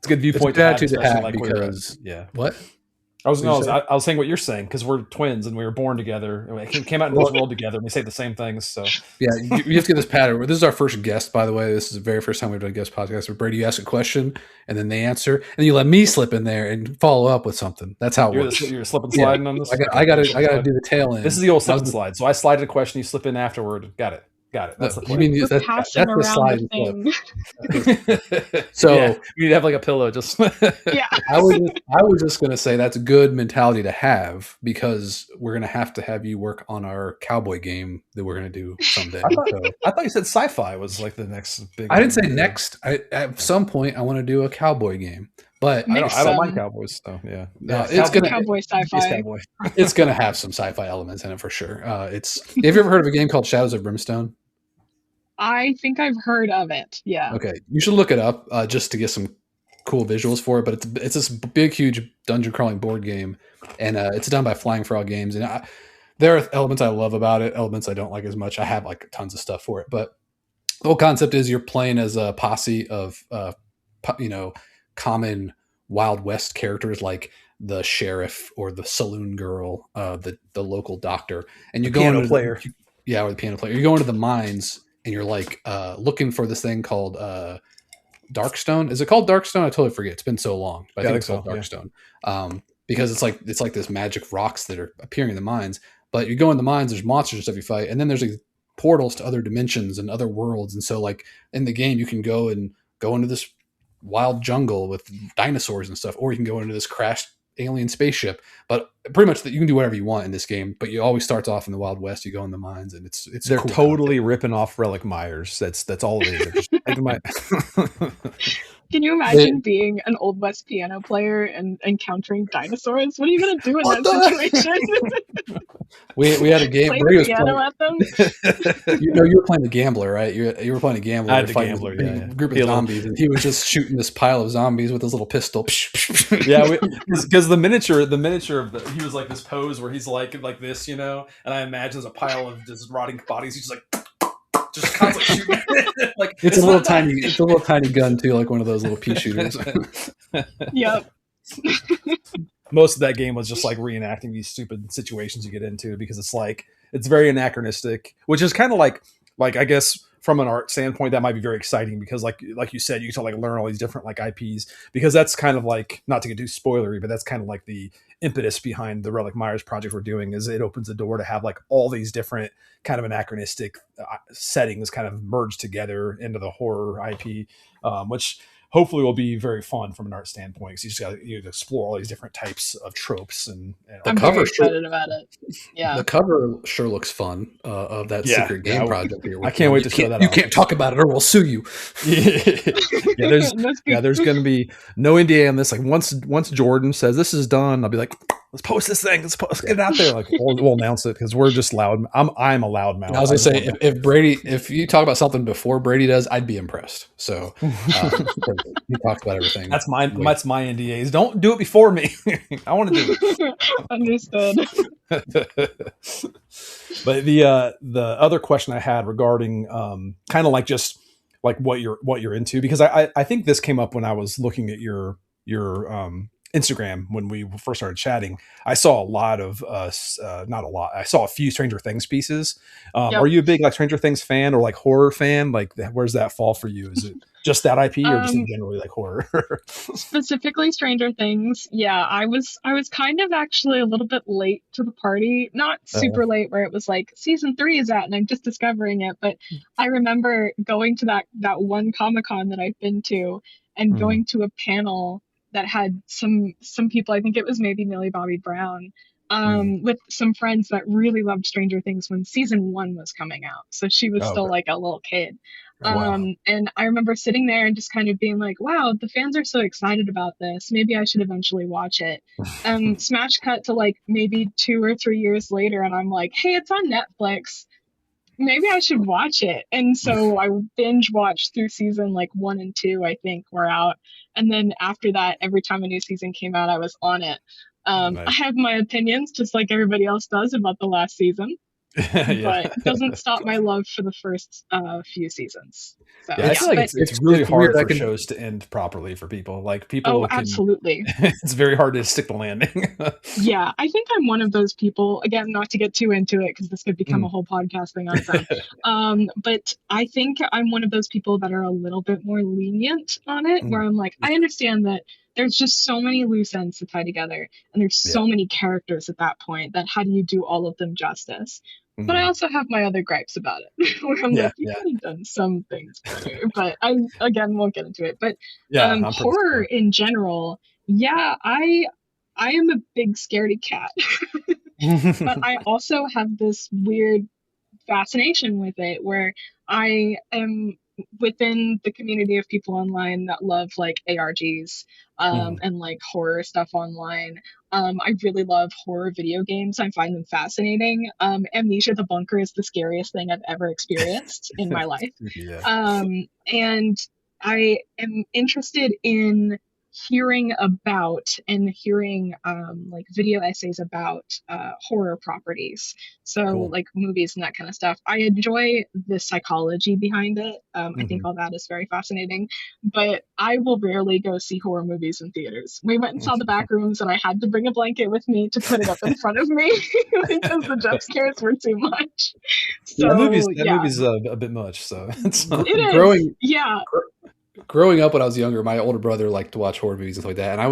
It's a viewpoint good to have, attitude to especially have like where because yeah. what? I was saying what you're saying because we're twins and we were born together. We came out in this world together and we say the same things. So yeah, you have to get this pattern. This is our first guest, by the way. This is the very first time we've done a guest podcast where Brady, you ask a question and then they answer, and then you let me slip in there and follow up with something. That's how it works. You're slipping sliding on this. I got to do the tail end. This is the old slip and slide. So I slide a question, you slip in afterward. Got it. That's the plan. You mean that's the slide and slip. So yeah, you'd have like a pillow. Just yeah. I was just gonna say that's a good mentality to have because we're gonna have you work on our cowboy game that we're gonna do someday. I thought you said sci-fi was like the next big. I didn't say next. At some point I want to do a cowboy game, but I don't mind cowboys. So yeah, it's gonna cowboy sci-fi. It's gonna have some sci-fi elements in it for sure. Have you ever heard of a game called Shadows of Brimstone? I think I've heard of it. Yeah. Okay, you should look it up just to get some cool visuals for it. But it's this big, huge dungeon crawling board game, and it's done by Flying Frog Games. And there are elements I love about it, elements I don't like as much. I have like tons of stuff for it, but the whole concept is you're playing as a posse of common Wild West characters like the sheriff or the saloon girl, the local doctor, and you go into the piano player. You go into the mines. And you're like looking for this thing called Darkstone. Is it called Darkstone? I totally forget. It's been so long. But I think it's called Darkstone. Because it's like this magic rocks that are appearing in the mines. But you go in the mines, there's monsters and stuff you fight, and then there's like portals to other dimensions and other worlds. And so like in the game you can go into this wild jungle with dinosaurs and stuff, or you can go into this crashed alien spaceship. But pretty much you can do whatever you want in this game, but you always start off in the Wild West. You go in the mines, and it's they're cool totally ripping off Relic Myers. That's all it is. Can you imagine being an Old West piano player and encountering dinosaurs? What are you gonna do in that situation? we had a game. Play the piano at them. You were playing the gambler, right? You were playing a gambler. I had the gambler, a group of zombies, and he was just shooting this pile of zombies with his little pistol. Yeah, because the miniature of he was like this pose where he's like this, and I imagine there's a pile of just rotting bodies. He's just like. Just constantly shooting. Like it's a little tiny gun too, like one of those little pea shooters. Yep. Most of that game was just like reenacting these stupid situations you get into because it's very anachronistic, which is kind of like I guess from an art standpoint that might be very exciting because like you said, you get to like learn all these different like IPs because that's kind of like, not to get too spoilery, but that's kind of like the impetus behind the Relic Meyers project we're doing is it opens the door to have like all these different kind of anachronistic settings kind of merged together into the horror IP, which hopefully will be very fun from an art standpoint because you just got to explore all these different types of tropes and I'm very excited about it. Yeah, the cover sure looks fun of that secret game project here. I can't wait to show that. You can't talk about it or we'll sue you. There's going to be no NDA on this. Like once Jordan says this is done, I'll be like, let's post this thing. Let's get it out there. Like we'll announce it because we're just loud. I'm a loud mouth. I was gonna say if you talk about something before Brady does, I'd be impressed. So he talks about everything. That's my NDAs. Don't do it before me. I want to do it. Understood. But the other question I had regarding kind of like just like what you're into, because I think this came up when I was looking at your Instagram when we first started chatting. I saw a lot of not a lot. I saw a few Stranger Things pieces. Yep. Are you a big like Stranger Things fan or like horror fan? Like where's that fall for you? Is it just that IP or just generally like horror? Specifically Stranger Things. Yeah, I was kind of actually a little bit late to the party. Not super late where it was like season 3 is out and I'm just discovering it. But I remember going to that one Comic-Con that I've been to and going to a panel that had some people, I think it was maybe Millie Bobby Brown, with some friends that really loved Stranger Things when season 1 was coming out. So she was still like a little kid. Wow. And I remember sitting there and just kind of being like, wow, the fans are so excited about this. Maybe I should eventually watch it. Smash cut to like maybe 2 or 3 years later. And I'm like, hey, it's on Netflix. Maybe I should watch it. And so I binge watched through season like 1 and 2, I think were out. And then after that, every time a new season came out, I was on it. Nice. I have my opinions just like everybody else does about the last season. but doesn't stop my love for the first few seasons. So Yeah, I feel like but it's really it's hard weird. for shows to end properly for people. Like oh, people can, absolutely. it's very hard to stick the landing. Yeah, I think I'm one of those people. Again, not to get too into it because this could become a Mm. whole podcast thing on its own. But I think I'm one of those people that are a little bit more lenient on it, where Mm. I'm like, I understand that there's just so many loose ends to tie together, and there's Yeah. so many characters at that point that how do you do all of them justice? But I Mhm. also have my other gripes about it, where I'm Yeah, like, you yeah, could have done some things better. But I, again, won't get into it. But yeah. I'm pretty horror similar. in general, yeah, I am a big scaredy cat, but I also have this weird fascination with it where I am within the community of people online that love like ARGs Mhm. and like horror stuff online. I really love horror video games. I find them fascinating. Amnesia the Bunker is the scariest thing I've ever experienced in my life. Yeah, And I am interested in hearing about and hearing like video essays about horror properties, so cool. like movies and that kind of stuff. I enjoy the psychology behind it. I think Mhm. all that is very fascinating, but I will rarely go see horror movies in theaters. We went and saw the back rooms and I had to bring a blanket with me to put it up in front of me because the jump scares were too much. That So yeah, movie's a bit much. So it's it is. Growing Yeah. growing up when I was younger, my older brother liked to watch horror movies and stuff like that, and I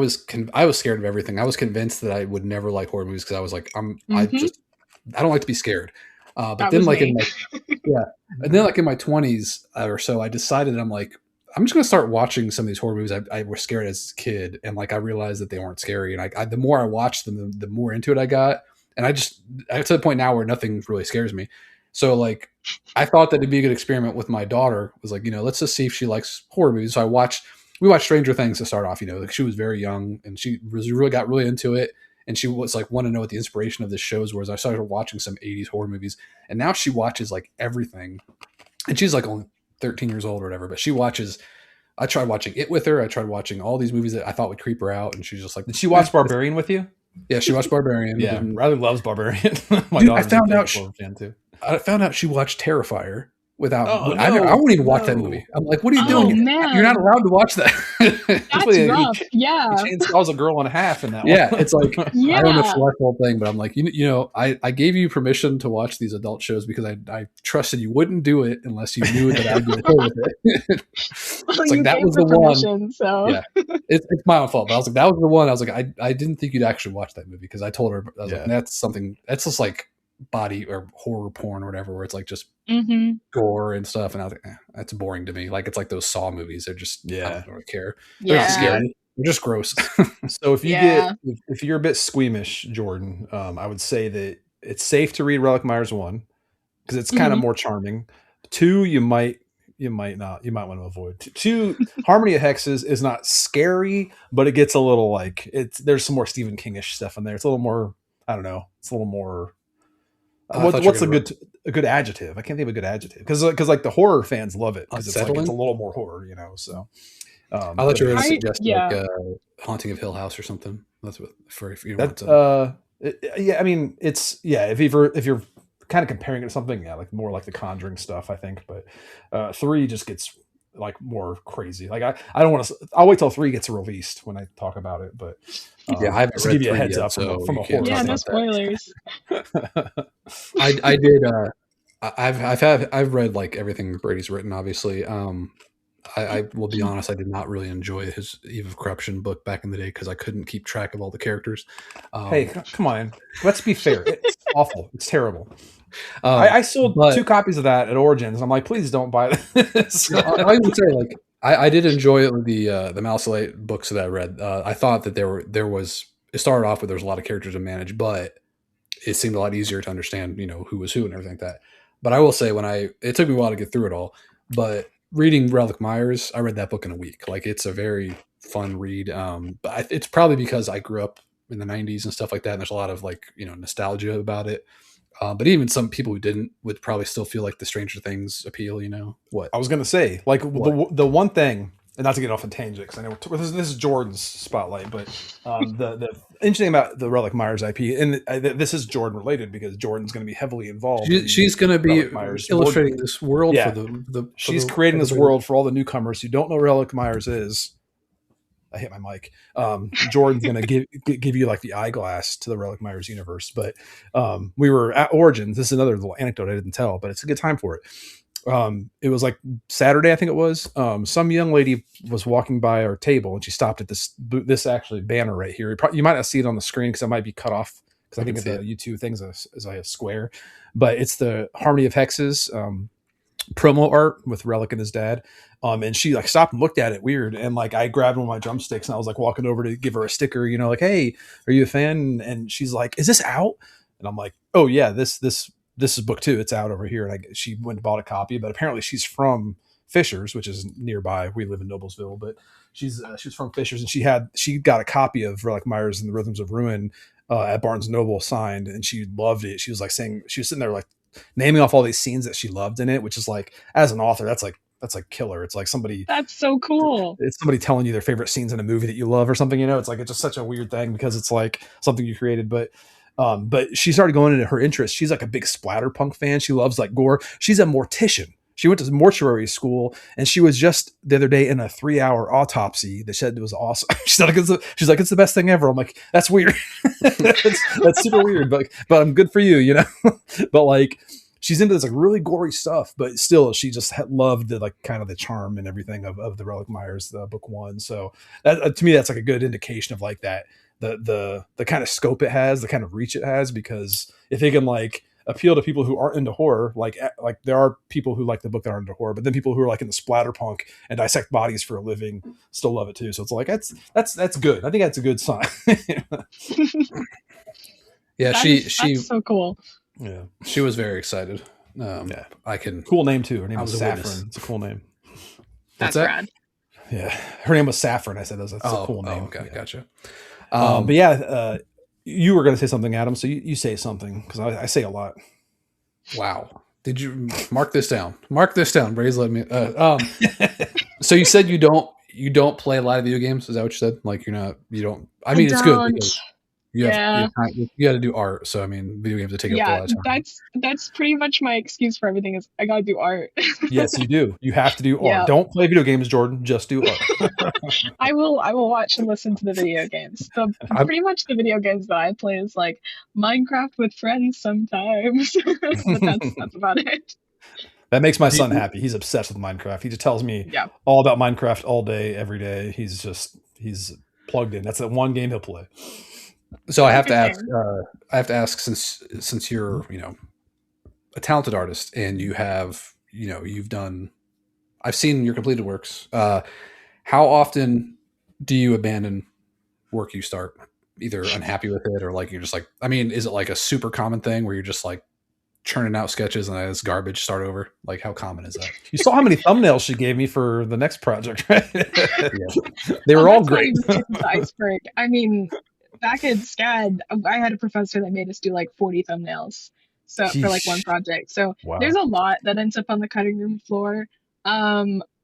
was scared of everything. I was convinced that I would never like horror movies because I was like, Hmm. I don't like to be scared. But That then was like in me. my yeah, and then like in my 20s or so, I decided I'm like, I'm just gonna start watching some of these horror movies I was scared as a kid, and like I realized that they weren't scary, and the more I watched them, the more into it I got, and I got to the point now where nothing really scares me. So like I thought that it'd be a good experiment with my daughter. Was like, let's just see if she likes horror movies. So we watched Stranger Things to start off. Like she was very young and she really got really into it. And she was like, want to know what the inspiration of this shows was. I started watching some 80s horror movies, and now she watches like everything. And she's like only 13 years old or whatever, but she watches. I tried watching it with her. I tried watching all these movies that I thought would creep her out, and she's just like, Did she watch Barbarian with you? yeah, she watched Barbarian. Yeah, Riley loves Barbarian. My Dude, daughter's a big horror fan too. I found out she watched Terrifier without. Oh, I no, won't even watch that no. movie. I'm like, what are you Oh doing? man, You're not allowed to watch that. that's He rough. Yeah, chainsaws a girl in half in that Yeah, one. it's like I yeah. don't know if she watched the whole thing, but I'm like, I gave you permission to watch these adult shows because I trusted you wouldn't do it unless you knew that I'd be okay with it. Well, It's like you that gave was her the one. permission, so Yeah, it's my own fault. But I was like, that was the one. I was like, I didn't think you'd actually watch that movie because I told her I was like, Yeah. that's something that's just like body or horror porn or whatever, where it's like just hmm gore and stuff. And I was like, that's boring to me. Like it's like those Saw movies. They're just I don't really care. They're not yeah, scary. They're just gross. So if you Yeah. if you're a bit squeamish, Jordan, I would say that it's safe to read Relic Myers 1 because it's kind of more charming. 2, you might not, you might want to avoid. 2, Harmony of Hexes is not scary, but it gets a little like there's some more Stephen Kingish stuff in there. It's a little more, I don't know, it's a little more. What's a good adjective? I can't think of a good adjective because like the horror fans love it because it's like it's a little more horror, So I thought you were going to suggest yeah. like Haunting of Hill House or something. That's what if you that. want Yeah, I mean it's if you're kind of comparing it to something, like more like the Conjuring stuff, I think. But 3 just gets like more crazy. Like I don't want to. I'll wait till 3 gets released when I talk about it. But I haven't just read give you a 3 heads yet, up so from a you can't horror. Yeah, talk no about that. spoilers. I did. I've read like everything Brady's written. Obviously, I will be honest. I did not really enjoy his Eve of Corruption book back in the day because I couldn't keep track of all the characters. Hey, come on. Let's be fair. It's awful. It's terrible. I sold 2 copies of that at Origins. I'm like, please don't buy this. I would say like I did enjoy the Malsolate books that I read. I thought that there was it started off with there was a lot of characters to manage, but it seemed a lot easier to understand who was who and everything like that. But I will say it took me a while to get through it all, but reading Relic Myers, I read that book in a week. Like it's a very fun read. But it's probably because I grew up in the 90s and stuff like that. And there's a lot of like, nostalgia about it. But even some people who didn't would probably still feel like the Stranger Things appeal, What? I was going to say, like the one thing and not to get off a tangent, because I know this is Jordan's spotlight, but the interesting about the Relic Meyers IP, and this is Jordan related because Jordan's going to be heavily involved in She's going to be Relic Meyers illustrating this world yeah. for she's creating this world for all the newcomers who don't know Relic Meyers is. I hit my mic. Jordan's going to give you like the eyeglass to the Relic Meyers universe. But we were at Origins. This is another little anecdote I didn't tell, but it's a good time for it. It was like Saturday, I think it was. Some young lady was walking by our table and she stopped at this actually banner right here. You might not see it on the screen because it might be cut off because I think the YouTube thing's is a square, but it's the Harmony of Hexes promo art with Relic and his dad. And she like stopped and looked at it weird. And like, I grabbed one of my drumsticks and I was like walking over to give her a sticker, you know, like, hey, are you a fan? And she's like, is this out? And I'm like, oh yeah, this is book 2. It's out over here. And she went and bought a copy, but apparently she's from Fishers, which is nearby. We live in Noblesville, but she's from Fishers, and she got a copy of Relic Meyers and the Rhythms of Ruin at Barnes & Noble signed, and she loved it. She was like saying, she was sitting there like naming off all these scenes that she loved in it, which is like, as an author, that's like killer. It's like that's so cool. It's somebody telling you their favorite scenes in a movie that you love or something, you know. It's like, it's just such a weird thing because it's like something you created. But she started going into her interests. She's like a big splatterpunk fan. She loves like gore. She's a mortician. She went to mortuary school, and she was just the other day in a 3-hour autopsy that said it was awesome. She's like, it's the best thing ever. I'm like, that's weird. that's super weird, but I'm good for you, you know. But like, she's into this like really gory stuff, but still, she just loved the like kind of the charm and everything of the Relic Meyers, book 1. So that, to me, that's like a good indication of like that the kind of scope it has, the kind of reach it has, because if they can like appeal to people who aren't into horror, like there are people who like the book that aren't into horror, but then people who are like into splatterpunk and dissect bodies for a living still love it too. So it's like that's good. I think that's a good sign. Yeah, that's so cool. Yeah, she was very excited. Yeah, I can. Cool name too. Her name was Saffron. It's a cool name. That's rad. Yeah, her name was Saffron. I said that's a cool name. Okay, yeah. Gotcha. But yeah, you were going to say something, Adam. So you say something, because I say a lot. Wow. Did you mark this down? Mark this down. Bray's let me. So you said you don't play a lot of video games. Is that what you said? Like you don't. I mean, it's good. You got to do art. So I mean, video games take up a lot of time. That's pretty much my excuse for everything is I got to do art. Yes, you do. You have to do art. Yeah. Don't play video games, Jordan. Just do art. I will watch and listen to the video games. Pretty much the video games that I play is like Minecraft with friends sometimes. But that's about it. That makes my son happy. He's obsessed with Minecraft. He just tells me all about Minecraft all day, every day. He's plugged in. That's the one game he'll play. So I have to ask since you're, a talented artist and you have, you've done, I've seen your completed works. How often do you abandon work you start, either unhappy with it or like, you're just like, I mean, is it like a super common thing where you're just like churning out sketches and it's garbage, start over? Like, how common is that? You saw how many thumbnails she gave me for the next project, right? Yeah. They were all great. The iceberg. I mean, back in SCAD, I had a professor that made us do like 40 thumbnails for like one project. So There's a lot that ends up on the cutting room floor.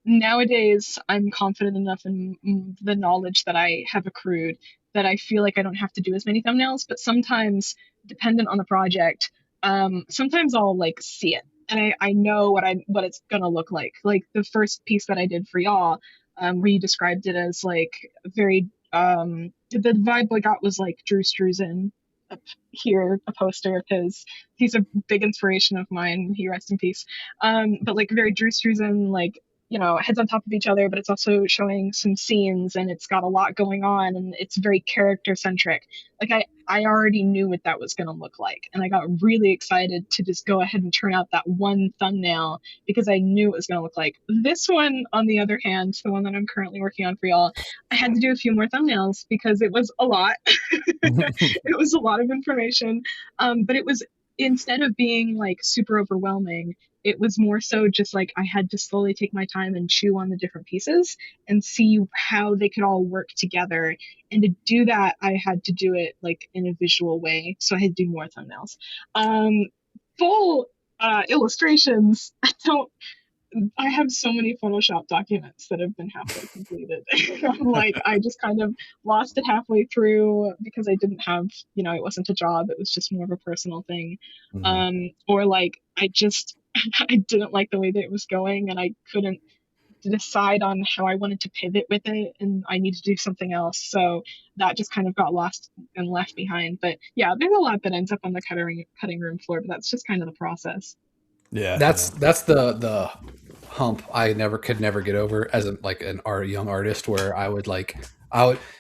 Nowadays, I'm confident enough in the knowledge that I have accrued that I feel like I don't have to do as many thumbnails. But sometimes, dependent on the project, sometimes I'll like see it and I know what it's gonna look like. Like the first piece that I did for y'all, where you described it as like very the vibe I got was like Drew Struzan up here, a poster of his. He's a big inspiration of mine. He rests in peace. But like very Drew Struzan, like, heads on top of each other, but it's also showing some scenes and it's got a lot going on and it's very character centric. Like I already knew what that was going to look like. And I got really excited to just go ahead and turn out that one thumbnail because I knew it was going to look like. This one, on the other hand, the one that I'm currently working on for y'all, I had to do a few more thumbnails because it was a lot. It was a lot of information. But it was, instead of being like super overwhelming, it was more so just like I had to slowly take my time and chew on the different pieces and see how they could all work together. And to do that, I had to do it like in a visual way. So I had to do more thumbnails. Full illustrations, I have so many Photoshop documents that have been halfway completed. I'm like, I just kind of lost it halfway through because I didn't have, it wasn't a job. It was just more of a personal thing. Mhm. Or like, I didn't like the way that it was going and I couldn't decide on how I wanted to pivot with it and I need to do something else. So that just kind of got lost and left behind. But yeah, there's a lot that ends up on the cutting room floor, but that's just kind of the process. Yeah, That's the hump I could never get over as young artist, where I would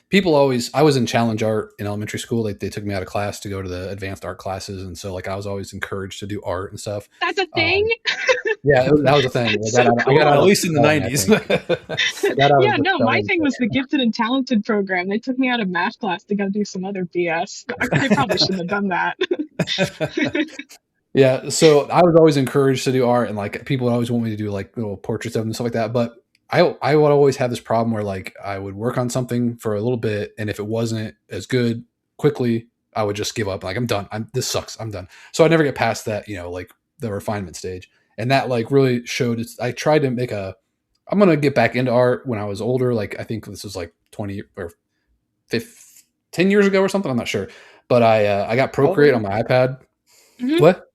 people always I was in challenge art in elementary school. Like they took me out of class to go to the advanced art classes, and so like I was always encouraged to do art and stuff. That's a thing. Yeah, that was a thing. So I got cool. out At of least in the spelling, I 90s. think. I got out Yeah, of the no, my spelling thing was the gifted and talented program. They took me out of math class to go do some other BS. They probably shouldn't have done that. Yeah, so I was always encouraged to do art, and like people would always want me to do like little portraits of them and stuff like that. But I would always have this problem where like I would work on something for a little bit, and if it wasn't as good quickly, I would just give up. Like I'm done. This sucks. I'm done. So I never get past that, like the refinement stage, and that like really showed. I tried to make a. I'm gonna get back into art when I was older. Like I think this was like 20 or 10 years ago or something. I'm not sure, but I got Procreate on my iPad. Mhm. What?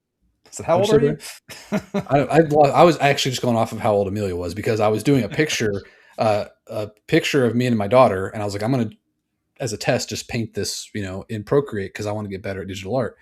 So how What'd old you are say, you? I was actually just going off of how old Amelia was because I was doing a picture of me and my daughter, and I was like, I'm gonna, as a test, just paint this, in Procreate because I want to get better at digital art,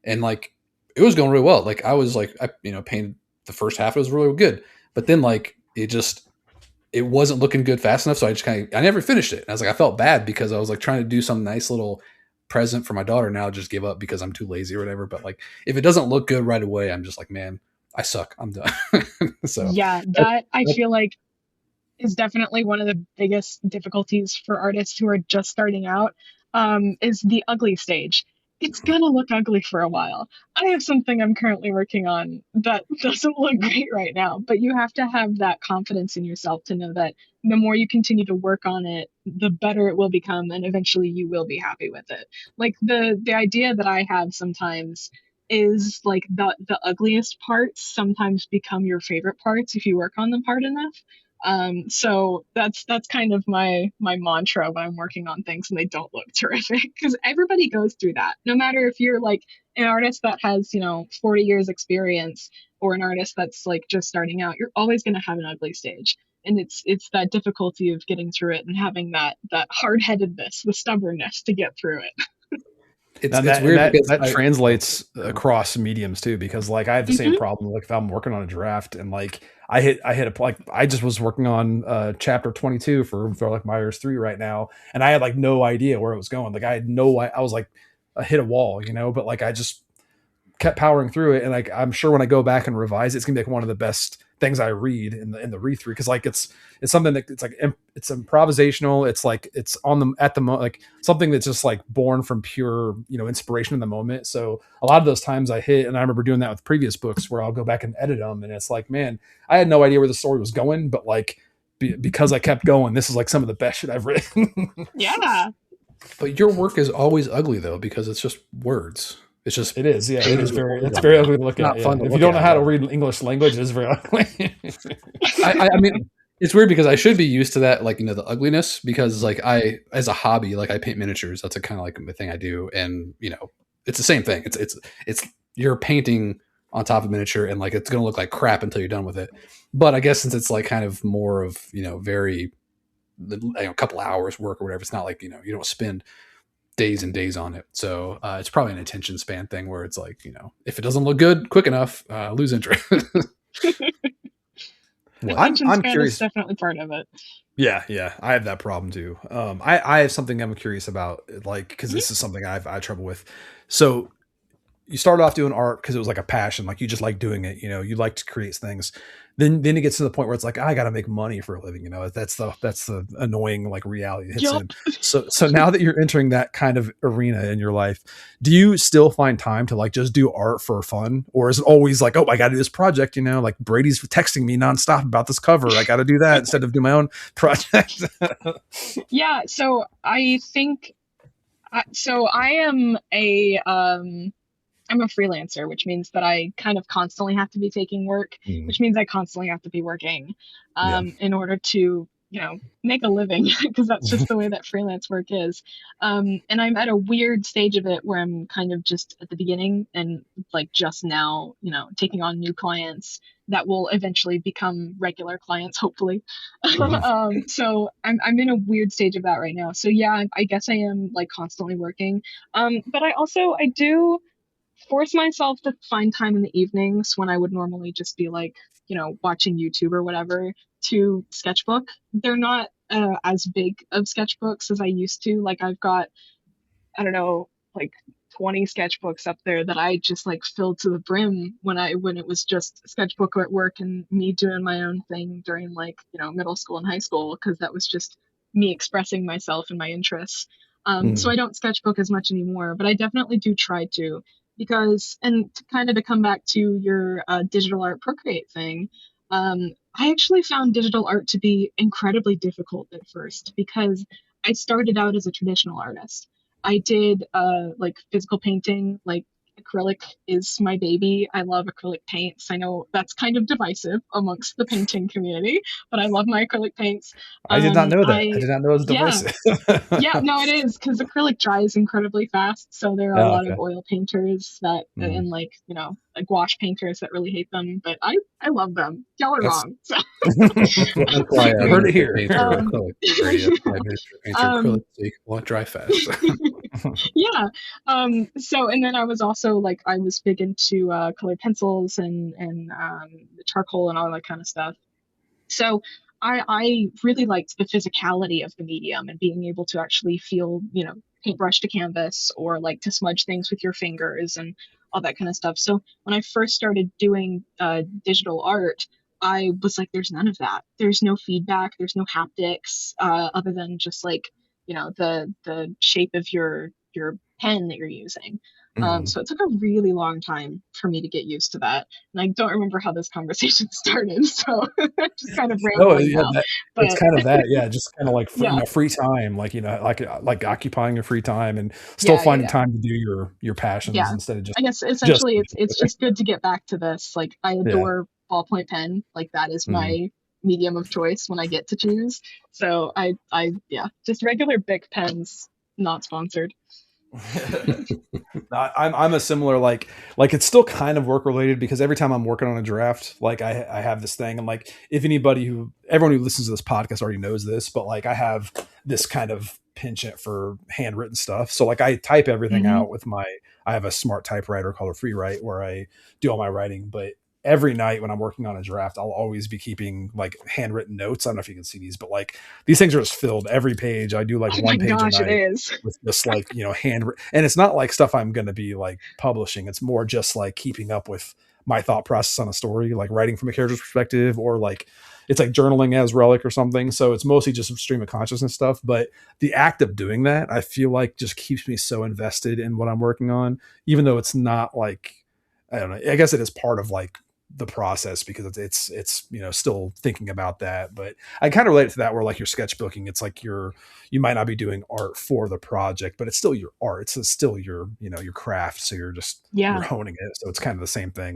and like it was going really well. Like I was like, I painted the first half, it was really good, but then like it wasn't looking good fast enough, so I never finished it. And I was like, I felt bad because I was like trying to do some nice little present for my daughter. Now I just give up because I'm too lazy or whatever. But like, if it doesn't look good right away, I'm just like, man, I suck. I'm done. So Yeah, that, that I that, feel like is definitely one of the biggest difficulties for artists who are just starting out, is the ugly stage. It's gonna look ugly for a while. I have something I'm currently working on that doesn't look great right now, but you have to have that confidence in yourself to know that the more you continue to work on it, the better it will become, and eventually you will be happy with it. Like the idea that I have sometimes is like the ugliest parts sometimes become your favorite parts if you work on them hard enough. So that's kind of my mantra when I'm working on things and they don't look terrific because everybody goes through that. No matter if you're like an artist that has 40 years experience or an artist that's like just starting out, you're always going to have an ugly stage. And it's that difficulty of getting through it and having that hard-headedness, the stubbornness to get through it. it's And it's that and weird that because that translates across mediums too, because like I have the same Hmm. problem. Like if I'm working on a draft and like I hit a like I just was working on chapter 22 for Relic Meyers 3 right now, and I had like no idea where it was going. Like I was like I hit a wall, but like I just kept powering through it, and like I'm sure when I go back and revise it, it's gonna be like one of the best things I read in the read through, because like it's something that it's like it's improvisational. It's like it's on the at the like something that's just like born from pure inspiration in the moment. So a lot of those times I hit, and I remember doing that with previous books where I'll go back and edit them, and it's like, man, I had no idea where the story was going, but like because I kept going, this is like some of the best shit I've written. Yeah. but your work is always ugly though because it's just words. It's just It is, yeah. It is pages with very. words It's on very them. ugly to It's look at. not Yeah. fun to If you look don't know at how at to all. read English language, it is very ugly. I mean, it's weird because I should be used to that, like the ugliness, because like as a hobby, like I paint miniatures. That's a kind of like a thing I do, and it's the same thing. It's you're painting on top of miniature, and like it's gonna look like crap until you're done with it. But I guess since it's like kind of more of very a couple hours work or whatever, it's not like you don't spend days and days on it. So it's probably an attention span thing where it's like if it doesn't look good quick enough, lose interest. What? Attention I'm span is curious. definitely part of it. Yeah, yeah, I have that problem too. I have something I'm curious about, like because Mhm. this is something I have trouble with. So you started off doing art because it was like a passion, like you just like doing it, you like to create things. Then it gets to the point where it's like, I got to make money for a living. That's the annoying like reality that hits Yup. in. So now that you're entering that kind of arena in your life, do you still find time to like just do art for fun, or is it always like, oh, I got to do this project? Like Brady's texting me nonstop about this cover. I got to do that instead of do my own project. Yeah, so I think so I am a I'm a freelancer, which means that I kind of constantly have to be taking work, Mm. which means I constantly have to be working Yeah. in order to, make a living, because that's just the way that freelance work is. And I'm at a weird stage of it where I'm kind of just at the beginning and like just now, taking on new clients that will eventually become regular clients, hopefully. Mhm. So I'm in a weird stage of that right now. So yeah, I guess I am like constantly working. But I do force myself to find time in the evenings when I would normally just be like, watching YouTube or whatever to sketchbook. They're not as big of sketchbooks as I used to. Like I've got, I don't know, like 20 sketchbooks up there that I just like filled to the brim when it was just sketchbook at work and me doing my own thing during like, middle school and high school, because that was just me expressing myself and my interests. So Mm. I don't sketchbook as much anymore, but I definitely do try to, because, and to kind of to come back to your digital art Procreate thing, I actually found digital art to be incredibly difficult at first because I started out as a traditional artist. I did like physical painting, like acrylic is my baby. I love acrylic paints. I know that's kind of divisive amongst the painting community, but I love my acrylic paints. I did not know that. I I did not know it was Yeah, divisive. yeah, no, it is because acrylic dries incredibly fast. So there are a Oh, lot okay. of oil painters that Mm. and like gouache painters that really hate them, but I love them. Y'all are That's wrong. So, that's why You heard it miniature here. paints are um, acrylic. Right? That's why miniature paints are acrylic, um, so you won't dry fast. yeah. So and then I was also like I was big into colored pencils and charcoal and all that kind of stuff. So I really liked the physicality of the medium and being able to actually feel, paintbrush to canvas or like to smudge things with your fingers and all that kind of stuff. So when I first started doing digital art, I was like, there's none of that. There's no feedback. There's no haptics other than just like, the shape of your pen that you're using. Mm. So it took a really long time for me to get used to that. And I don't remember how this conversation started, so just kind of No, rambling yeah, now. it's But kind of that, yeah, just kinda like yeah, free time, like, like occupying your free time and still yeah, yeah, finding yeah, time to do your passions yeah. instead of I guess just essentially it's just good to get back to this. Like I yeah. adore ballpoint pen. Like that is Mhm. my medium of choice when I get to choose. So I yeah, just regular Bic pens, not sponsored. I'm a similar like it's still kind of work related because every time I'm working on a draft, like I have this thing and like if everyone who listens to this podcast already knows this, but like I have this kind of penchant for handwritten stuff. So like I type everything Hmm. out I have a smart typewriter called a free write where I do all my writing, but every night when I'm working on a draft, I'll always be keeping like handwritten notes. I don't know if you can see these, but like these things are just filled every page. I do like Oh my one page a gosh, it night is. with just like hand, and it's not like stuff I'm going to be like publishing. It's more just like keeping up with my thought process on a story, like writing from a character's perspective, or like it's like journaling as Relic or something. So it's mostly just stream of consciousness stuff, but the act of doing that I feel like just keeps me so invested in what I'm working on, even though it's not like, I don't know, I guess it is part of like the process because it's still thinking about that. But I kind of relate it to that where like you're sketchbooking, it's like you might not be doing art for the project, but it's still your art. It's still your craft. So you're Yeah, honing it. So it's kind of the same thing.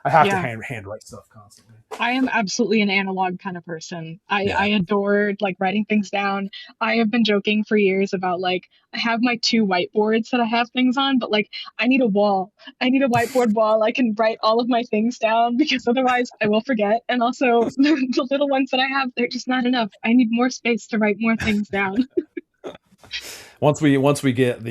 I have to yeah. handwrite stuff constantly. I am absolutely an analog kind of person. I Yeah. adored like writing things down. I have been joking for years about like I have my two whiteboards that I have things on, but like I need a wall. I need a whiteboard wall. I can write all of my things down because otherwise I will forget. And also the little ones that I have, they're just not enough. I need more space to write more things down. Once we get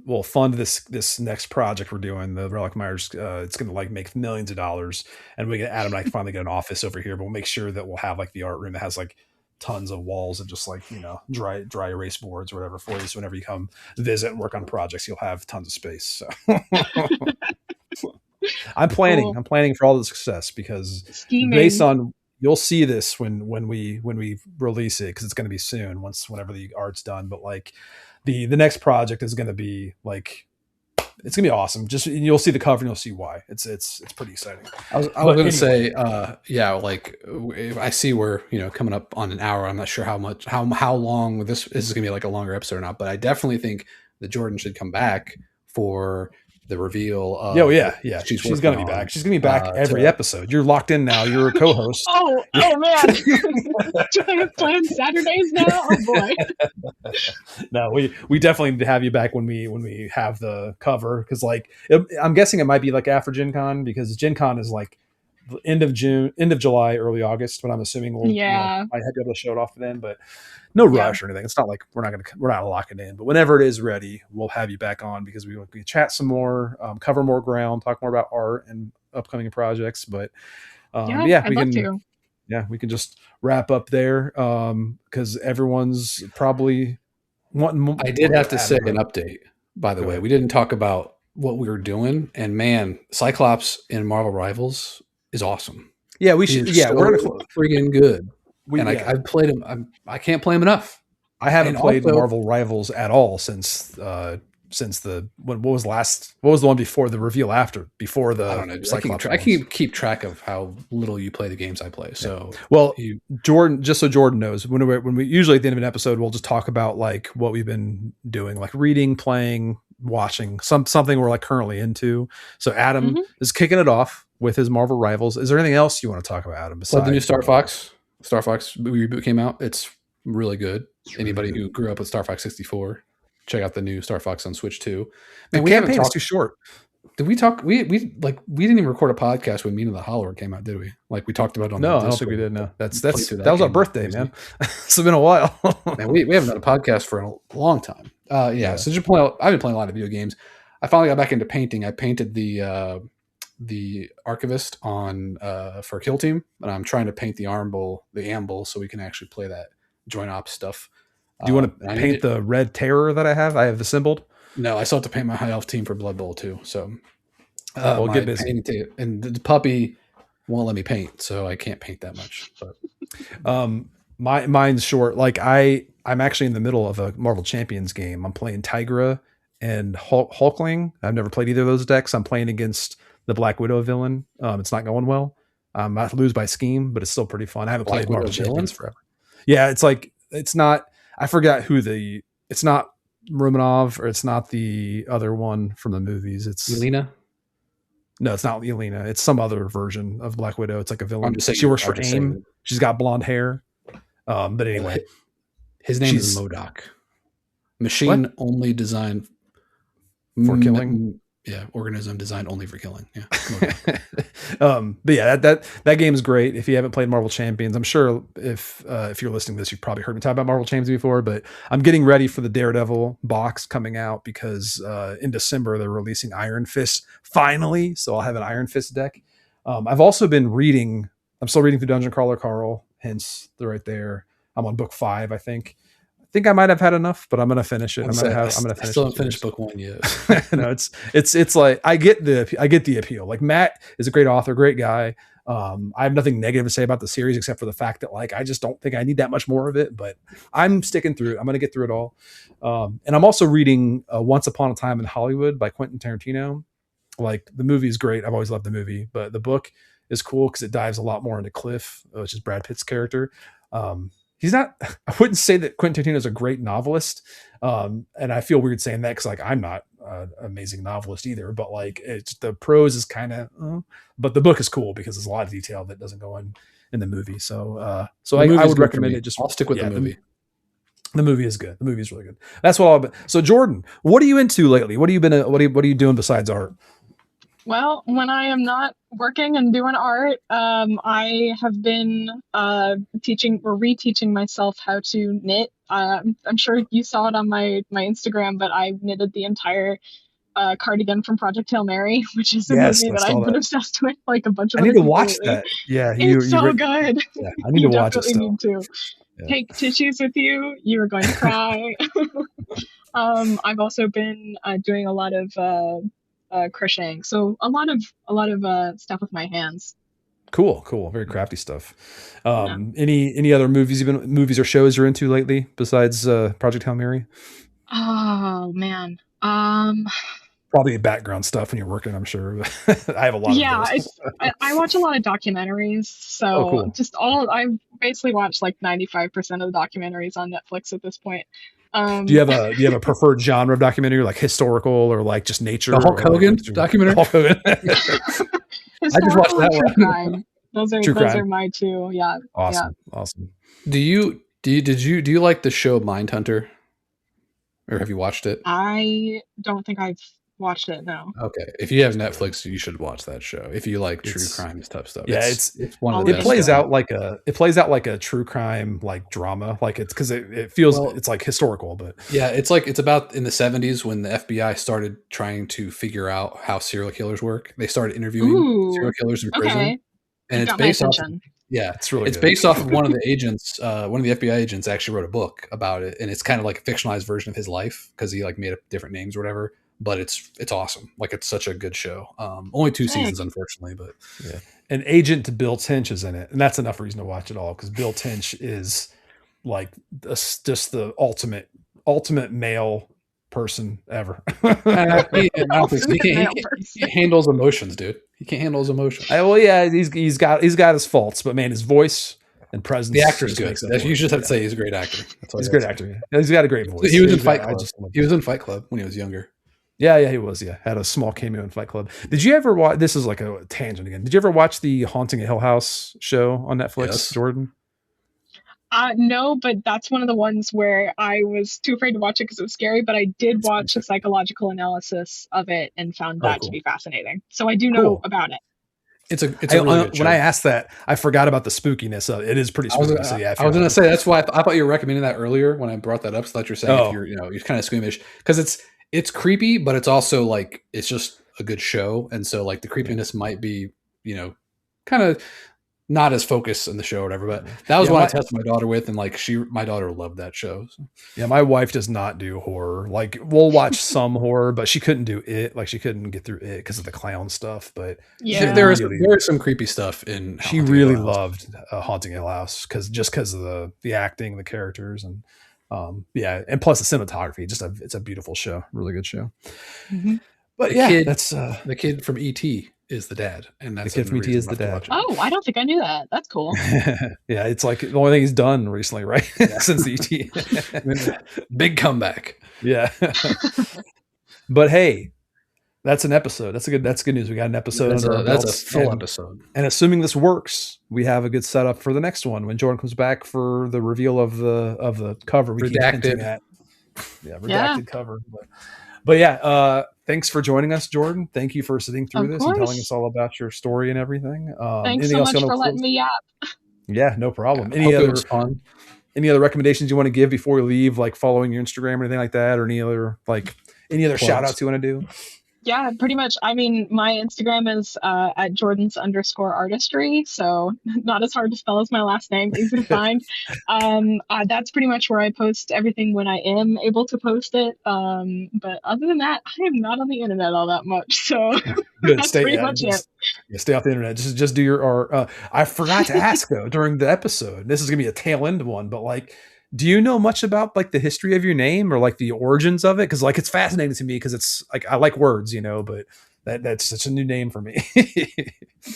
we'll fund this next project we're doing, the Relic Meyers, it's gonna like make millions of dollars, and we get Adam and I can finally get an office over here, but we'll make sure that we'll have like the art room that has like tons of walls of just like dry erase boards or whatever for you, so whenever you come visit and work on projects you'll have tons of space. So Cool. I'm planning for all the success because based Scheming. on, you'll see this when we release it because it's going to be soon whenever the art's done, but like the next project is going to be like, it's gonna be awesome. Just you'll see the cover and you'll see why. It's pretty exciting. I was But going to anyway, say, yeah, like I see we're coming up on an hour. I'm not sure how long this is going to be, like a longer episode or not, but I definitely think that Jordan should come back for the reveal. Yeah. She's working gonna be on, back. She's gonna be back every episode. You're locked in now. You're a co-host. Oh man. Do I have planned Saturdays now? Oh boy. No, we definitely need to have you back when we have the cover, because like I'm guessing it might be like after Gen Con, because Gen Con is like end of June, end of July, early August. But I'm assuming we'll I had to be able to show it off then, but no rush or anything. It's not like we're not locking in, but whenever it is ready, we'll have you back on, because we chat some more, cover more ground, talk more about art and upcoming projects. But I'd love to. Yeah, we can just wrap up there, because everyone's probably wanting more. I did have to say an update, by the way. We didn't talk about what we were doing, and man, Cyclops in Marvel Rivals is awesome. Yeah, we should. Yeah, we're freaking good. I've played him. I can't play him enough. I haven't played Marvel Rivals at all since the what was the one before the reveal before the I don't know. Cyclops. I can keep track of how little you play the games I play. So Jordan, just so Jordan knows, when we usually at the end of an episode, we'll just talk about like what we've been doing, like reading, playing, watching, something we're like currently into. So Adam is kicking it off with his Marvel Rivals. Is there anything else you want to talk about, Adam? Besides the new Star Fox reboot came out. It's really good. Anybody who grew up with Star Fox 64, check out the new Star Fox on Switch 2. Man, the campaign is too short. Did we talk? We didn't even record a podcast when Mean of the Hollower came out, did we? Like we talked about on. No, I don't think we did. No, that was our birthday, man. It's been a while. Man, we haven't done a podcast for a long time. Yeah. So I've been playing a lot of video games. I finally got back into painting. I painted the Archivist on for Kill Team, and I'm trying to paint the amble, so we can actually play that joint ops stuff. Do you want to paint the Red Terror that I have? I have assembled. No, I still have to paint my High Elf team for Blood Bowl too. So we'll get busy. And the puppy won't let me paint, so I can't paint that much. But mine's short. Like I'm actually in the middle of a Marvel Champions game. I'm playing Tigra and Hulkling. I've never played either of those decks. I'm playing against the Black Widow villain. It's not going well. I lose by scheme, but it's still pretty fun. I haven't played Marvel Champions forever. Yeah, it's not. I forgot who it's not Romanov, or it's not the other one from the movies. It's Yelena. No, it's not Yelena. It's some other version of Black Widow. It's like a villain. She works for AIM. She's got blonde hair. But anyway, his name is MODOK. Machine only designed for killing. Yeah, organism designed only for killing. Yeah. But yeah, that game is great. If you haven't played Marvel Champions, I'm sure if you're listening to this, you've probably heard me talk about Marvel Champions before. But I'm getting ready for the Daredevil box coming out, because in December they're releasing Iron Fist finally. So I'll have an Iron Fist deck. I've also been reading. I'm still reading through Dungeon Crawler Carl. Hence, they're right there. I'm on book 5, I think. Think I might have had enough, but I'm going to finish it. I'm going to finish. I still haven't finished book 1 yet. No, it's like I get the appeal. Like Matt is a great author, great guy. I have nothing negative to say about the series except for the fact that like I just don't think I need that much more of it. But I'm sticking through it. I'm going to get through it all. And I'm also reading Once Upon a Time in Hollywood by Quentin Tarantino. Like the movie is great. I've always loved the movie, but the book is cool because it dives a lot more into Cliff, which is Brad Pitt's character. He's not, I wouldn't say that Quentin Tarantino is a great novelist. And I feel weird saying that because like, I'm not an amazing novelist either, but like it's the prose is kind of, but the book is cool because there's a lot of detail that doesn't go in the movie. So I would recommend it. I'll stick with the movie. The movie is good. The movie is really good. That's what I'll be. So Jordan, what are you into lately? What are you doing besides art? Well, when I am not working and doing art, I have been teaching or reteaching myself how to knit. I'm sure you saw it on my Instagram, but I knitted the entire cardigan from Project Hail Mary, which is a movie that I've been obsessed with, like a bunch of. I need to watch that. Yeah, it's so good. Yeah, I need to watch it. Need to. Yeah. Take tissues with you. You are going to cry. I've also been doing a lot of crocheting, so a lot of stuff with my hands. Cool, very crafty stuff. Any other movies or shows you're into lately besides Project Hail Mary? Oh man, probably background stuff when you're working, I'm sure. I have a lot of those. I watch a lot of documentaries, so cool. I basically watch like 95% of the documentaries on Netflix at this point. Do you have a preferred genre of documentary, like historical or like just nature? The Hulk Hogan documentary. Hulk Hogan. I just watched that true one. Crime. Those True crime. are my two. Yeah. Awesome. Yeah. Awesome. Do you like the show Mindhunter? Or have you watched it? I don't think I've watched it. No. Okay, if you have Netflix, you should watch that show. If you like true crime type stuff, yeah, it's one of the best. It plays out like a true crime like drama, like it's because it feels it's like historical, but yeah, it's about in the 70s when the FBI started trying to figure out how serial killers work. They started interviewing serial killers in prison, and it's based off. Yeah, it's based off of one of the agents. One of the FBI agents actually wrote a book about it, and it's kind of like a fictionalized version of his life because he like made up different names or whatever. But it's awesome. Like it's such a good show. Only 2 seasons, unfortunately, but yeah. And Agent Bill Tench is in it, and that's enough reason to watch it all because Bill Tench is like just the ultimate male person ever. He handles emotions, dude. He can't handle his emotions. He's got his faults, but man, his voice and presence. The actor's good. You just have to say he's a great actor. He's a great actor. Yeah. He's got a great voice. He was in Fight Club. He was in Fight Club when he was younger. Yeah, he was. Yeah, had a small cameo in Fight Club. Did you ever watch? This is like a tangent again. Did you ever watch the Haunting of Hill House show on Netflix, yes. Jordan? No, but that's one of the ones where I was too afraid to watch it because it was scary. But I did watch a psychological analysis of it and found that to be fascinating. So I do know about it. It's a really good show. When I asked that, I forgot about the spookiness of it. It is pretty spooky. I was going to say that's why I thought you were recommending that earlier when I brought that up. So that you're saying if you're kind of squeamish because it's creepy, but it's also like it's just a good show, and so like the creepiness might be kind of not as focused in the show or whatever. But that was what I tested my daughter with, and like my daughter loved that show. So. Yeah, my wife does not do horror. Like we'll watch some horror, but she couldn't do it. Like she couldn't get through it because of the clown stuff. But there is some creepy stuff in. She really loved Haunting Hill House because of the acting, the characters, and and plus the cinematography. It's a beautiful show, really good show. Mm-hmm. But that's the kid from E.T. is the dad, and that's the kid from E.T. is the dad. Oh, I don't think I knew that. That's cool. Yeah, it's like the only thing he's done recently, right? Since E.T. Big comeback. Yeah. But hey, that's an episode. That's good news. We got an episode. That's a full episode. And assuming this works, we have a good setup for the next one when Jordan comes back for the reveal of the cover. We keep hinting at redacted cover. But yeah, thanks for joining us, Jordan. Thank you for sitting through this and telling us all about your story and everything. Thanks so much for letting me yap. Yeah, no problem. Any other recommendations you want to give before we leave, like following your Instagram or anything like that, or any other shout outs you want to do? Yeah, pretty much. I mean, my Instagram is at Jordans_artistry, so not as hard to spell as my last name, easy to find. That's pretty much where I post everything when I am able to post it. But other than that, I am not on the internet all that much, so that's pretty much it. Yeah, stay off the internet. Just do your. I forgot to ask though during the episode. This is gonna be a tail end one, but like. Do you know much about like the history of your name or like the origins of it? Because like it's fascinating to me because it's like I like words, but that's such a new name for me.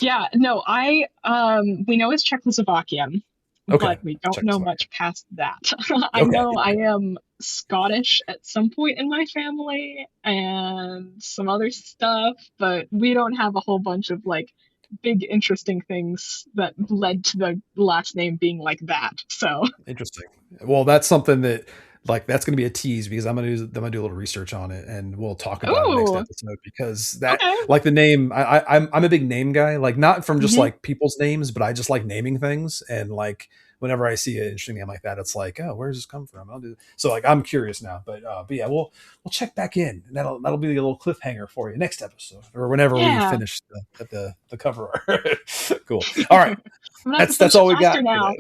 Yeah, no, we know it's Czechoslovakian, but we don't know much past that. I know I am Scottish at some point in my family and some other stuff, but we don't have a whole bunch of like big interesting things that led to the last name being like that. So interesting. Well, that's something that like that's going to be a tease because I'm going to do a little research on it and we'll talk about it next episode because that like the name I'm a big name guy, like not from just like people's names, but I just like naming things and like whenever I see an interesting name like that, it's like, oh, where does this come from? So like I'm curious now, but yeah, we'll check back in. And that'll be a little cliffhanger for you next episode or whenever we finish the cover art. Cool. All right, that's all we got now.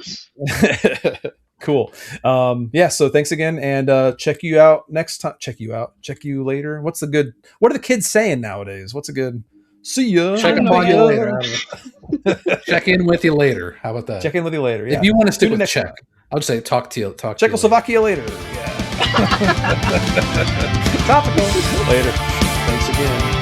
Cool. So thanks again and check you out next time. Check you later. What are the kids saying nowadays? What's a good see ya? Check in with you later. Check in with you later. How about that? Check in with you later. Yeah. If you want to stick with check, I would say talk to you. Czechoslovakia later. Yeah. Topical. Later. Thanks again.